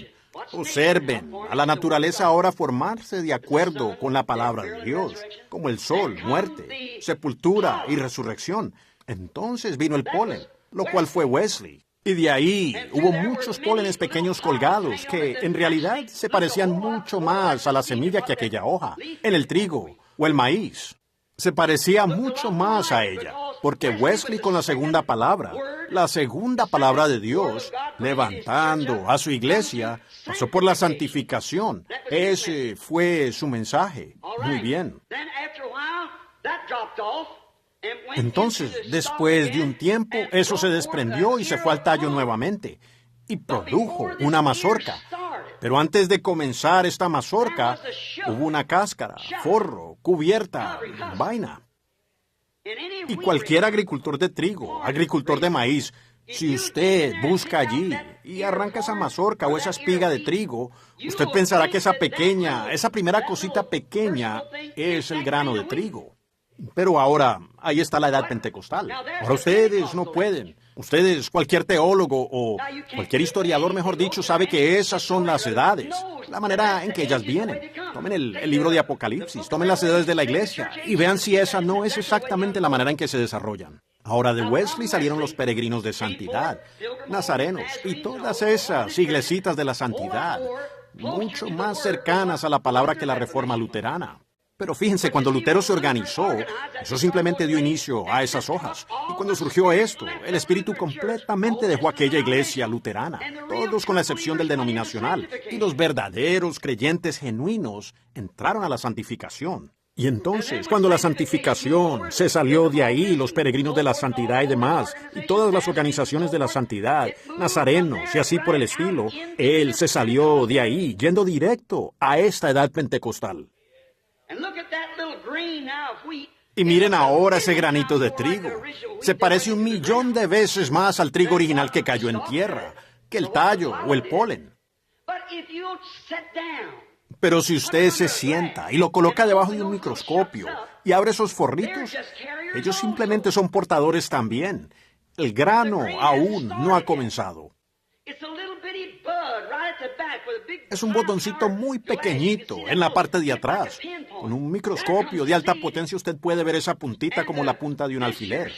Observen a la naturaleza ahora formarse de acuerdo con la palabra de Dios, como el sol, muerte, sepultura y resurrección. Entonces vino el polen, lo cual fue Wesley. Y de ahí hubo muchos pólenes pequeños colgados que en realidad se parecían mucho más a la semilla que aquella hoja, en el trigo o el maíz. Se parecía mucho más a ella, porque Wesley con la segunda palabra de Dios, levantando a su iglesia, pasó por la santificación. Ese fue su mensaje. Muy bien. Entonces, después de un tiempo, eso se desprendió y se fue al tallo nuevamente, y produjo una mazorca. Pero antes de comenzar esta mazorca, hubo una cáscara, forro, cubierta, vaina. Y cualquier agricultor de trigo, agricultor de maíz, si usted busca allí y arranca esa mazorca o esa espiga de trigo, usted pensará que esa primera cosita pequeña es el grano de trigo. Pero ahora, ahí está la edad pentecostal. Ahora ustedes no pueden. Ustedes, cualquier teólogo o cualquier historiador, mejor dicho, sabe que esas son las edades, la manera en que ellas vienen. Tomen el libro de Apocalipsis, tomen las edades de la iglesia y vean si esa no es exactamente la manera en que se desarrollan. Ahora de Wesley salieron los peregrinos de santidad, nazarenos y todas esas iglesitas de la santidad, mucho más cercanas a la palabra que la reforma luterana. Pero fíjense, cuando Lutero se organizó, eso simplemente dio inicio a esas hojas. Y cuando surgió esto, el Espíritu completamente dejó aquella iglesia luterana, todos con la excepción del denominacional, y los verdaderos creyentes genuinos entraron a la santificación. Y entonces, cuando la santificación se salió de ahí, los peregrinos de la santidad y demás, y todas las organizaciones de la santidad, nazarenos y así por el estilo, él se salió de ahí, yendo directo a esta edad pentecostal. Y miren ahora ese granito de trigo. Se parece 1,000,000 de veces más al trigo original que cayó en tierra, que el tallo o el polen. Pero si usted se sienta y lo coloca debajo de un microscopio y abre esos forritos, ellos simplemente son portadores también. El grano aún no ha comenzado. Es un botoncito muy pequeñito en la parte de atrás. Con un microscopio de alta potencia usted puede ver esa puntita como la punta de un alfiler.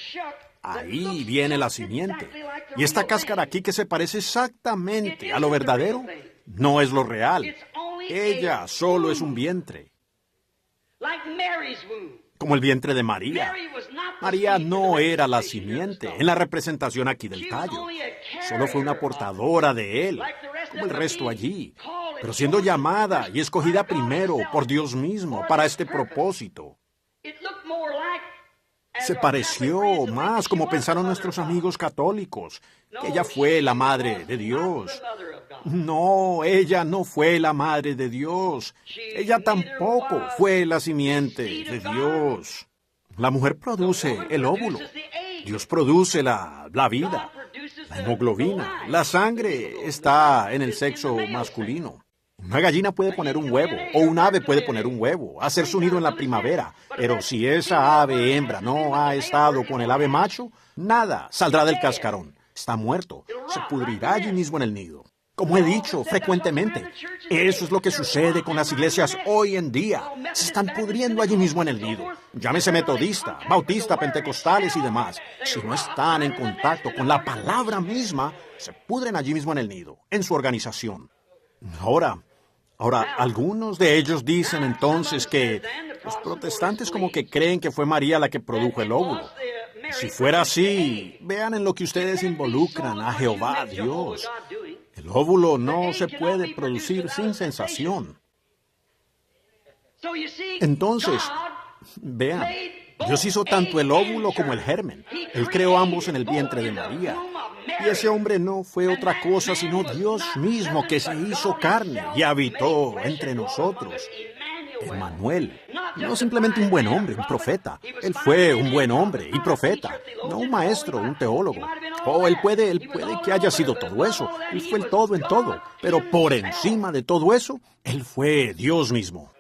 Ahí viene la simiente. Y esta cáscara aquí que se parece exactamente a lo verdadero, no es lo real. Ella solo es un vientre. Como el vientre de María. María no era la simiente en la representación aquí del tallo. Solo fue una portadora de él, como el resto allí, pero siendo llamada y escogida primero por Dios mismo para este propósito. Se pareció más como pensaron nuestros amigos católicos, que ella fue la madre de Dios. No, ella no fue la madre de Dios. Ella tampoco fue la simiente de Dios. La mujer produce el óvulo. Dios produce la vida, la hemoglobina. La sangre está en el sexo masculino. Una gallina puede poner un huevo, o un ave puede poner un huevo, hacer su nido en la primavera. Pero si esa ave hembra no ha estado con el ave macho, nada saldrá del cascarón. Está muerto. Se pudrirá allí mismo en el nido. Como he dicho frecuentemente, eso es lo que sucede con las iglesias hoy en día. Se están pudriendo allí mismo en el nido. Llámese metodista, bautista, pentecostales y demás. Si no están en contacto con la palabra misma, se pudren allí mismo en el nido, en su organización. Ahora, algunos de ellos dicen entonces que los protestantes como que creen que fue María la que produjo el óvulo. Si fuera así, vean en lo que ustedes involucran a Jehová Dios. El óvulo no se puede producir sin sensación. Entonces, vean, Dios hizo tanto el óvulo como el germen. Él creó ambos en el vientre de María. Y ese hombre no fue otra cosa sino Dios mismo que se hizo carne y habitó entre nosotros. Emmanuel, no simplemente un buen hombre, un profeta. Él fue un buen hombre y profeta, no un maestro, un teólogo. Él puede que haya sido todo eso. Él fue el todo en todo. Pero por encima de todo eso, Él fue Dios mismo.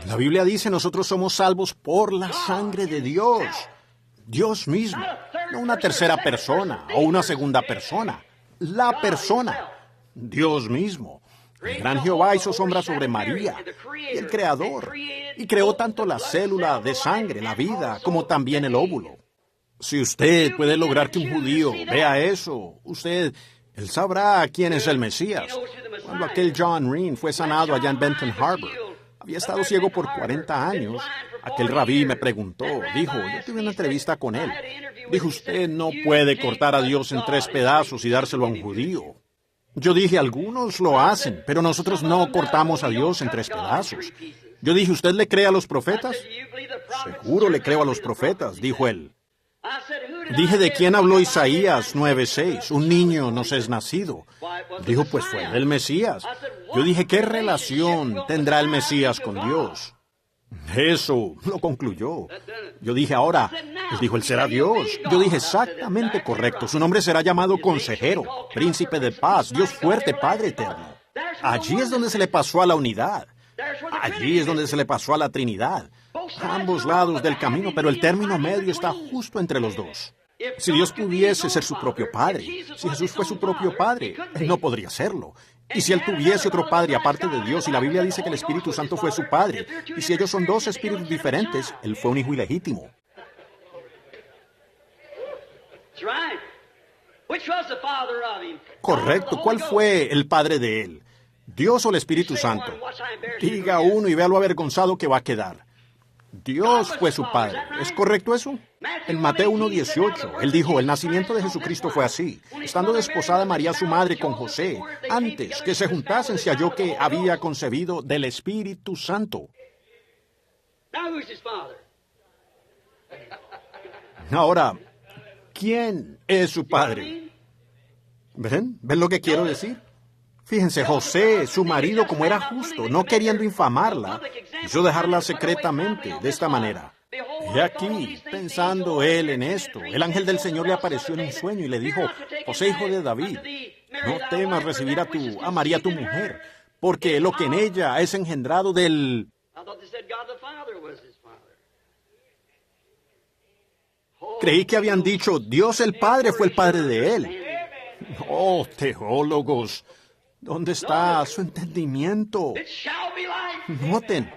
La Biblia dice, nosotros somos salvos por la sangre de Dios. Dios mismo, no una tercera persona o una segunda persona. La persona. Dios mismo. El gran Jehová hizo sombra sobre María, y el Creador, y creó tanto la célula de sangre, la vida, como también el óvulo. Si usted puede lograr que un judío vea eso, él sabrá quién es el Mesías. Cuando aquel John Reen fue sanado allá en Benton Harbor, había estado ciego por 40 años, aquel rabí me preguntó, dijo, yo tuve una entrevista con él. Dijo, usted no puede cortar a Dios en 3 pedazos y dárselo a un judío. Yo dije, algunos lo hacen, pero nosotros no cortamos a Dios en 3 pedazos. Yo dije, ¿usted le cree a los profetas? Seguro le creo a los profetas, dijo él. Dije, ¿de quién habló Isaías 9:6? Un niño nos es nacido. Dijo, pues fue del Mesías. Yo dije, ¿qué relación tendrá el Mesías con Dios? Eso lo concluyó. Yo dije, ahora, él dijo, él será Dios. Yo dije, exactamente correcto. Su nombre será llamado Consejero, Príncipe de Paz, Dios fuerte, Padre eterno. Allí es donde se le pasó a la unidad. Allí es donde se le pasó a la Trinidad. A ambos lados del camino, pero el término medio está justo entre los dos. Si Dios pudiese ser su propio Padre, si Jesús fue su propio Padre, Él no podría serlo. Y si Él tuviese otro Padre aparte de Dios, y la Biblia dice que el Espíritu Santo fue su Padre, y si ellos son 2 espíritus diferentes, Él fue un hijo ilegítimo. Correcto. ¿Cuál fue el Padre de Él? ¿Dios o el Espíritu Santo? Diga uno y vea lo avergonzado que va a quedar. Dios fue su Padre. ¿Es correcto eso? En Mateo 1:18, Él dijo, el nacimiento de Jesucristo fue así. Estando desposada María su madre con José, antes que se juntasen se halló que había concebido del Espíritu Santo. Ahora, ¿quién es su padre? ¿Ven? ¿Ven lo que quiero decir? Fíjense, José, su marido, como era justo, no queriendo infamarla, quiso dejarla secretamente, de esta manera. Y aquí, pensando él en esto, el ángel del Señor le apareció en un sueño y le dijo, José, hijo de David, no temas recibir a María tu mujer, porque lo que en ella es engendrado del... Creí que habían dicho, Dios el Padre fue el Padre de él. Oh, teólogos, ¿dónde está su entendimiento? Noten,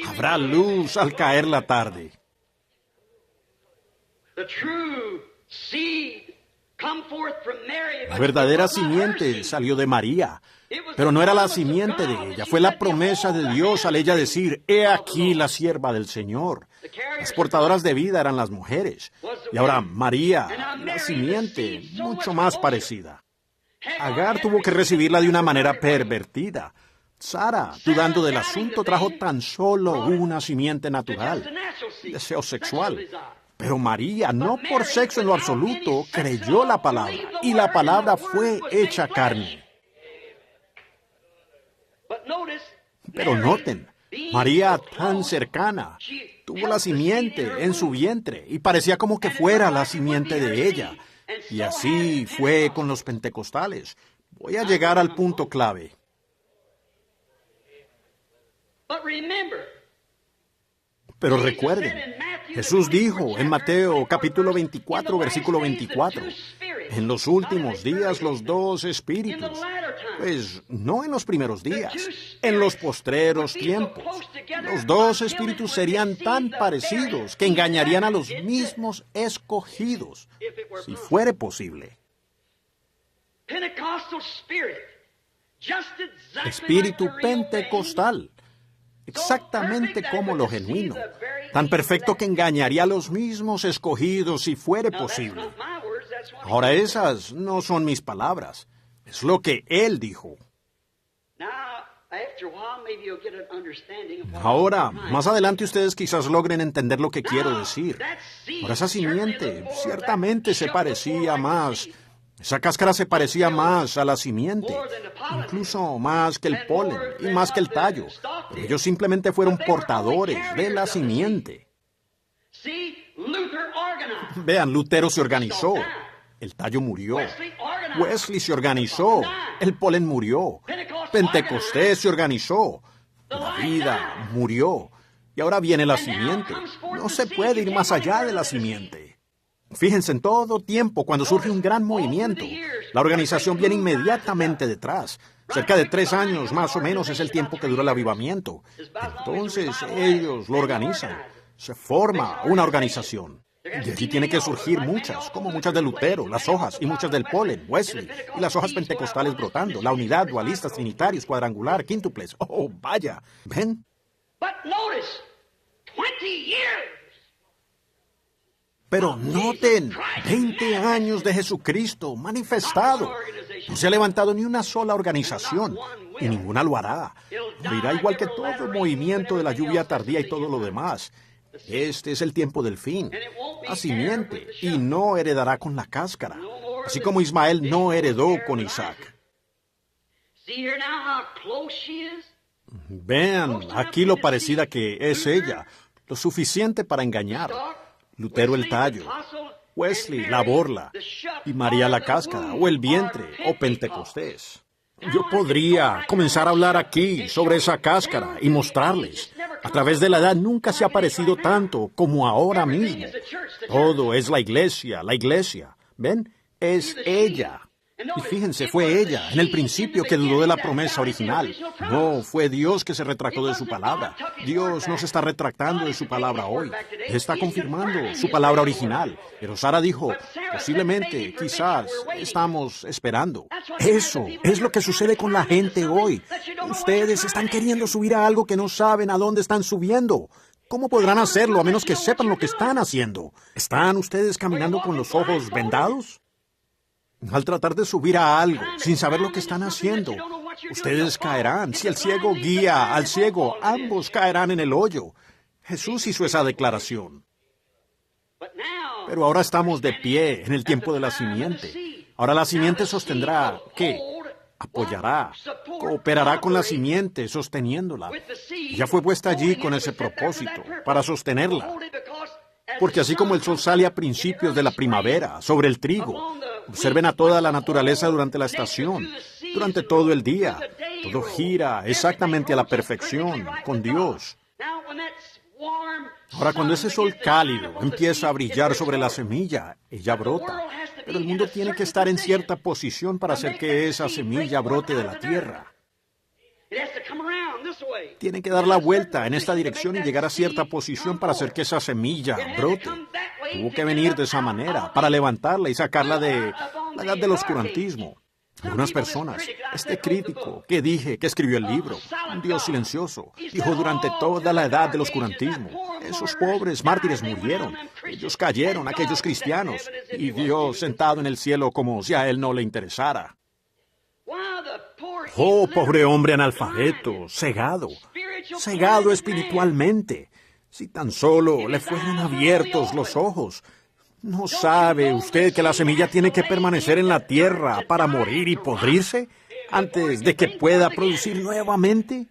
habrá luz al caer la tarde. La verdadera simiente salió de María, pero no era la simiente de ella, fue la promesa de Dios al ella decir, he aquí la sierva del Señor. Las portadoras de vida eran las mujeres, y ahora María, la simiente, mucho más parecida. Agar tuvo que recibirla de una manera pervertida. Sara, dudando del asunto, trajo tan solo una simiente natural, deseo sexual. Pero María, no por sexo en lo absoluto, creyó la palabra, y la palabra fue hecha carne. Pero noten, María tan cercana, tuvo la simiente en su vientre, y parecía como que fuera la simiente de ella. Y así fue con los pentecostales. Voy a llegar al punto clave. Pero recuerden, Jesús dijo en Mateo capítulo 24, versículo 24, en los últimos días los 2 espíritus, pues no en los primeros días, en los postreros tiempos, los 2 espíritus serían tan parecidos que engañarían a los mismos escogidos, si fuere posible. Espíritu pentecostal. exactamente como lo genuino, tan perfecto que engañaría a los mismos escogidos si fuere posible. Ahora esas no son mis palabras, es lo que Él dijo. Ahora, más adelante ustedes quizás logren entender lo que quiero decir. Ahora esa simiente ciertamente se parecía más. Esa cáscara se parecía más a la simiente, incluso más que el polen y más que el tallo. Pero ellos simplemente fueron portadores de la simiente. Vean, Lutero se organizó. El tallo murió. Wesley se organizó. El polen murió. Pentecostés se organizó. La vida murió. Y ahora viene la simiente. No se puede ir más allá de la simiente. Fíjense, en todo tiempo, cuando surge un gran movimiento, la organización viene inmediatamente detrás. Cerca de 3 años, más o menos, es el tiempo que dura el avivamiento. Entonces, ellos lo organizan. Se forma una organización. De allí tiene que surgir muchas, como muchas de Lutero, las hojas, y muchas del polen, Wesley, y las hojas pentecostales brotando, la unidad, dualistas, trinitarios, cuadrangular, quíntuples. ¡Oh, vaya! ¿Ven? Pero noten, 20 años de Jesucristo manifestado. No se ha levantado ni una sola organización, y ninguna lo hará. Morirá igual que todo el movimiento de la lluvia tardía y todo lo demás. Este es el tiempo del fin. La simiente, y no heredará con la cáscara, así como Ismael no heredó con Isaac. Vean aquí lo parecida que es ella, lo suficiente para engañar. Lutero el tallo, Wesley la borla, y María la cáscara, o el vientre, o Pentecostés. Yo podría comenzar a hablar aquí sobre esa cáscara y mostrarles. A través de la edad nunca se ha parecido tanto como ahora mismo. Todo es la iglesia, la iglesia. ¿Ven? Es ella. Y fíjense, fue ella, en el principio, que dudó de la promesa original. No, fue Dios que se retractó de su palabra. Dios no se está retractando de su palabra hoy. Él está confirmando su palabra original. Pero Sara dijo, posiblemente, quizás, estamos esperando. Eso es lo que sucede con la gente hoy. Ustedes están queriendo subir a algo que no saben a dónde están subiendo. ¿Cómo podrán hacerlo a menos que sepan lo que están haciendo? ¿Están ustedes caminando con los ojos vendados? Al tratar de subir a algo sin saber lo que están haciendo, ustedes caerán. Si el ciego guía al ciego, ambos caerán en el hoyo. Jesús hizo esa declaración. Pero ahora estamos de pie en el tiempo de la simiente. Ahora la simiente sostendrá, ¿qué? Apoyará, cooperará con la simiente, sosteniéndola. Ya fue puesta allí con ese propósito, para sostenerla. Porque así como el sol sale a principios de la primavera sobre el trigo, observen a toda la naturaleza durante la estación, durante todo el día. Todo gira exactamente a la perfección, con Dios. Ahora, cuando ese sol cálido empieza a brillar sobre la semilla, ella brota. Pero el mundo tiene que estar en cierta posición para hacer que esa semilla brote de la tierra. Tiene que dar la vuelta en esta dirección y llegar a cierta posición para hacer que esa semilla brote. Tuvo que venir de esa manera, para levantarla y sacarla de la edad del oscurantismo. Algunas personas, este crítico que escribió el libro, un Dios silencioso, dijo durante toda la edad del oscurantismo, esos pobres mártires murieron, ellos cayeron, aquellos cristianos, y Dios sentado en el cielo como si a él no le interesara. Oh, pobre hombre analfabeto, cegado espiritualmente. Si tan solo le fueran abiertos los ojos. ¿No sabe usted que la semilla tiene que permanecer en la tierra para morir y podrirse antes de que pueda producir nuevamente?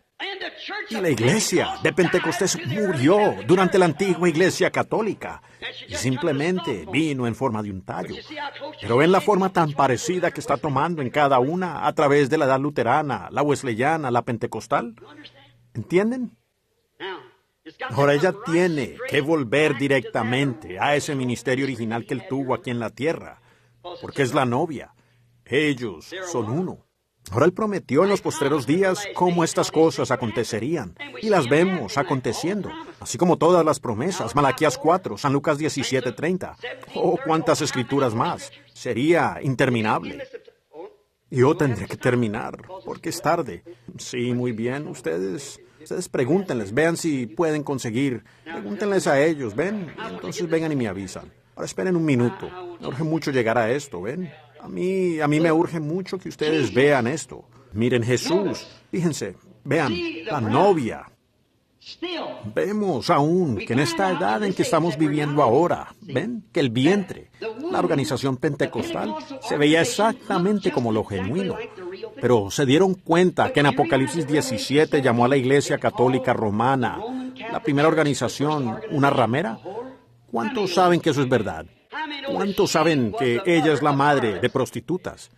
Y la iglesia de Pentecostés murió durante la antigua iglesia católica y simplemente vino en forma de un tallo. Pero ven la forma tan parecida que está tomando en cada una a través de la edad luterana, la wesleyana, la pentecostal. ¿Entienden? Ahora ella tiene que volver directamente a ese ministerio original que él tuvo aquí en la tierra, porque es la novia. Ellos son uno. Ahora él prometió en los postreros días cómo estas cosas acontecerían, y las vemos aconteciendo, así como todas las promesas. Malaquías 4, San Lucas 17:30. Oh, cuántas escrituras más. Sería interminable. Yo tendré que terminar, porque es tarde. Sí, muy bien, ustedes Ustedes pregúntenles, vean si pueden conseguir. Pregúntenles a ellos, ¿ven? Y entonces vengan y me avisan. Ahora esperen un minuto. Me urge mucho llegar a esto, ¿ven? A mí me urge mucho que ustedes vean esto. Miren Jesús. Fíjense, vean, la novia. Vemos aún que en esta edad en que estamos viviendo ahora, ven que el vientre, la organización pentecostal, se veía exactamente como lo genuino. Pero se dieron cuenta que en Apocalipsis 17 llamó a la Iglesia Católica Romana, la primera organización, una ramera. ¿Cuántos saben que eso es verdad? ¿Cuántos saben que ella es la madre de prostitutas?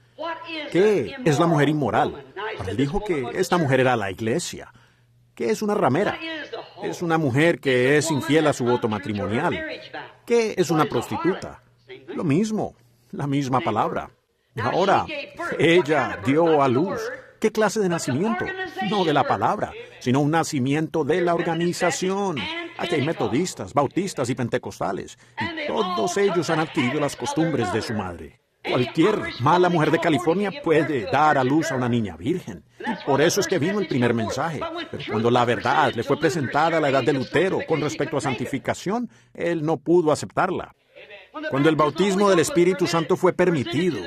¿Qué es la mujer inmoral? Él dijo que esta mujer era la Iglesia. ¿Qué es una ramera? Es una mujer que es infiel a su voto matrimonial. ¿Qué es una prostituta? Lo mismo, la misma palabra. Ahora, ella dio a luz. ¿Qué clase de nacimiento? No de la palabra, sino un nacimiento de la organización. Aquí hay metodistas, bautistas y pentecostales. Y todos ellos han adquirido las costumbres de su madre. Cualquier mala mujer de California puede dar a luz a una niña virgen. Y por eso es que vino el primer mensaje. Pero cuando la verdad le fue presentada a la edad de Lutero con respecto a santificación, él no pudo aceptarla. Cuando el bautismo del Espíritu Santo fue permitido,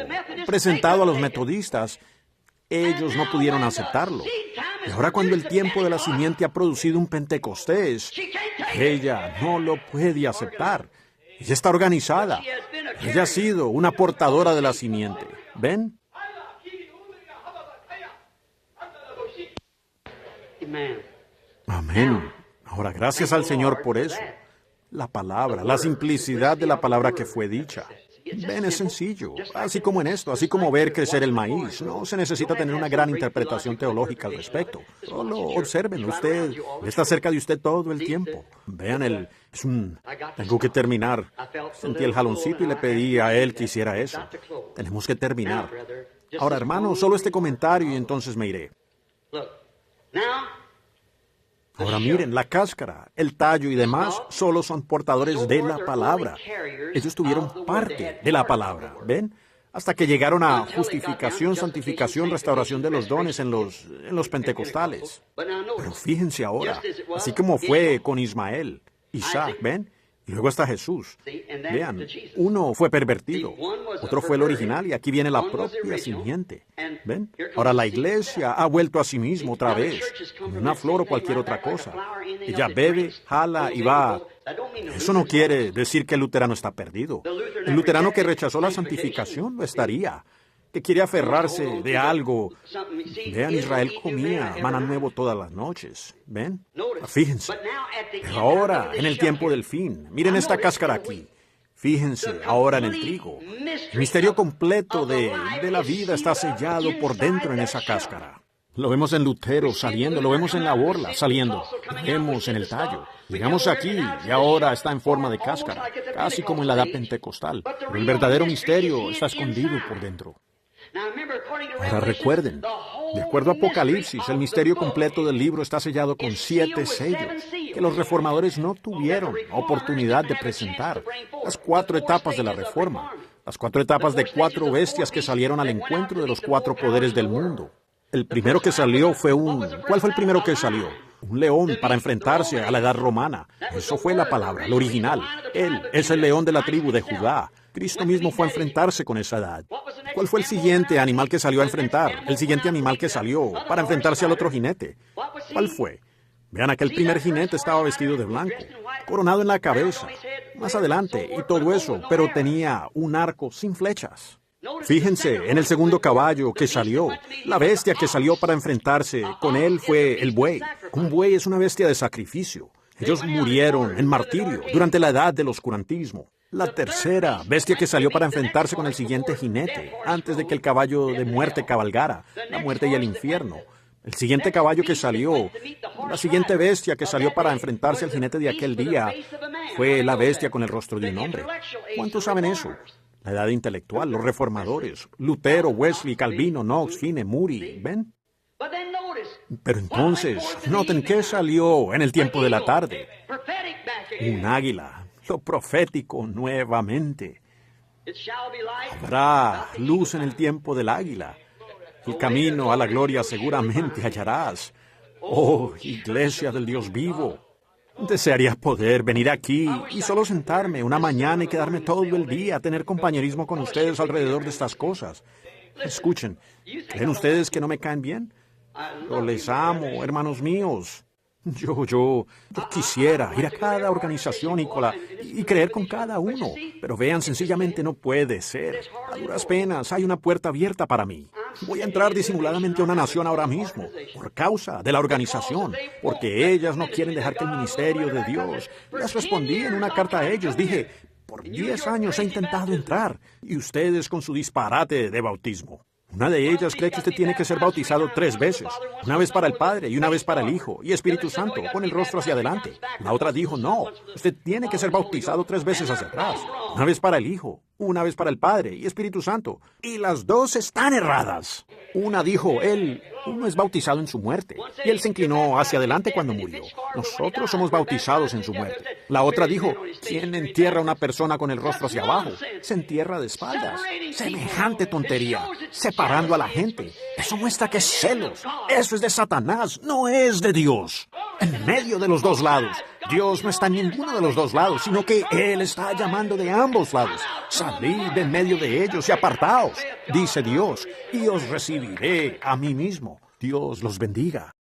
presentado a los metodistas, ellos no pudieron aceptarlo. Y ahora cuando el tiempo de la simiente ha producido un Pentecostés, ella no lo puede aceptar. Ella está organizada. Ella ha sido una portadora de la simiente. ¿Ven? Amén. Ahora, gracias al Señor por eso. La palabra, la simplicidad de la palabra que fue dicha. Ven, es sencillo. Así como en esto, así como ver crecer el maíz. No se necesita tener una gran interpretación teológica al respecto. Solo observen, usted está cerca de usted todo el tiempo. Vean, tengo que terminar. Sentí el jaloncito y le pedí a él que hiciera eso. Tenemos que terminar. Ahora, hermano, solo este comentario y entonces me iré. Ahora miren, la cáscara, el tallo y demás solo son portadores de la palabra. Ellos tuvieron parte de la palabra, ¿ven? Hasta que llegaron a justificación, santificación, restauración de los dones en los pentecostales. Pero fíjense ahora, así como fue con Ismael, Isaac, ¿ven? Y luego está Jesús. Vean, uno fue pervertido, otro fue el original y aquí viene la propia simiente. ¿Ven? Ahora la iglesia ha vuelto a sí mismo otra vez, como una flor o cualquier otra cosa. Ella bebe, jala y va. Eso no quiere decir que el luterano está perdido. El luterano que rechazó la santificación lo estaría. Que quiere aferrarse de algo. Vean, Israel comía maná nuevo todas las noches. ¿Ven? Fíjense. Pero ahora, en el tiempo del fin, miren esta cáscara aquí. Fíjense, ahora en el trigo. El misterio completo de la vida está sellado por dentro en esa cáscara. Lo vemos en Lutero saliendo, lo vemos en la borla saliendo, lo vemos en el tallo. Llegamos aquí y ahora está en forma de cáscara, casi como en la edad pentecostal. Pero el verdadero misterio está escondido por dentro. Ahora recuerden, de acuerdo a Apocalipsis, el misterio completo del libro está sellado con 7 sellos, que los reformadores no tuvieron oportunidad de presentar. Las 4 etapas de la reforma, las 4 etapas de 4 bestias que salieron al encuentro de los 4 poderes del mundo. El primero que salió fue ¿Cuál fue el primero que salió? Un león para enfrentarse a la edad romana. Eso fue la palabra, el original. Él es el león de la tribu de Judá. Cristo mismo fue a enfrentarse con esa edad. ¿Cuál fue el siguiente animal que salió a enfrentar? El siguiente animal que salió para enfrentarse al otro jinete. ¿Cuál fue? Vean, aquel primer jinete estaba vestido de blanco, coronado en la cabeza. Más adelante, y todo eso, pero tenía un arco sin flechas. Fíjense, en el segundo caballo que salió, la bestia que salió para enfrentarse con él fue el buey. Un buey es una bestia de sacrificio. Ellos murieron en martirio durante la edad del oscurantismo. La tercera bestia que salió para enfrentarse con el siguiente jinete, antes de que el caballo de muerte cabalgara, la muerte y el infierno. El siguiente caballo que salió, la siguiente bestia que salió para enfrentarse al jinete de aquel día, fue la bestia con el rostro de un hombre. ¿Cuántos saben eso? La edad intelectual, los reformadores, Lutero, Wesley, Calvino, Knox, Finney, Moody, ¿ven? Pero entonces, noten qué salió en el tiempo de la tarde. Un águila, lo profético nuevamente. Habrá luz en el tiempo del águila. El camino a la gloria seguramente hallarás. Oh, iglesia del Dios vivo. Desearía poder venir aquí y solo sentarme una mañana y quedarme todo el día a tener compañerismo con ustedes alrededor de estas cosas. Escuchen, ¿creen ustedes que no me caen bien? Yo les amo, hermanos míos. Yo quisiera ir a cada organización y creer con cada uno, pero vean, sencillamente no puede ser. A duras penas hay una puerta abierta para mí. Voy a entrar disimuladamente a una nación ahora mismo, por causa de la organización, porque ellas no quieren dejar que el ministerio de Dios. Les respondí en una carta a ellos, dije, por 10 años he intentado entrar, y ustedes con su disparate de bautismo. Una de ellas cree que usted tiene que ser bautizado 3 veces, una vez para el Padre y una vez para el Hijo y Espíritu Santo, con el rostro hacia adelante. La otra dijo, no, usted tiene que ser bautizado 3 veces hacia atrás, una vez para el Hijo, una vez para el Padre y Espíritu Santo. Y las dos están erradas. Una dijo, uno es bautizado en su muerte, y él se inclinó hacia adelante cuando murió. Nosotros somos bautizados en su muerte. La otra dijo, ¿quién entierra a una persona con el rostro hacia abajo? Se entierra de espaldas. Semejante tontería, separando a la gente. Eso muestra que es celos. Eso es de Satanás, no es de Dios. En medio de los dos lados. Dios no está en ninguno de los dos lados, sino que Él está llamando de ambos lados. Salid de en medio de ellos y apartaos, dice Dios, y os recibiré a mí mismo. Dios los bendiga.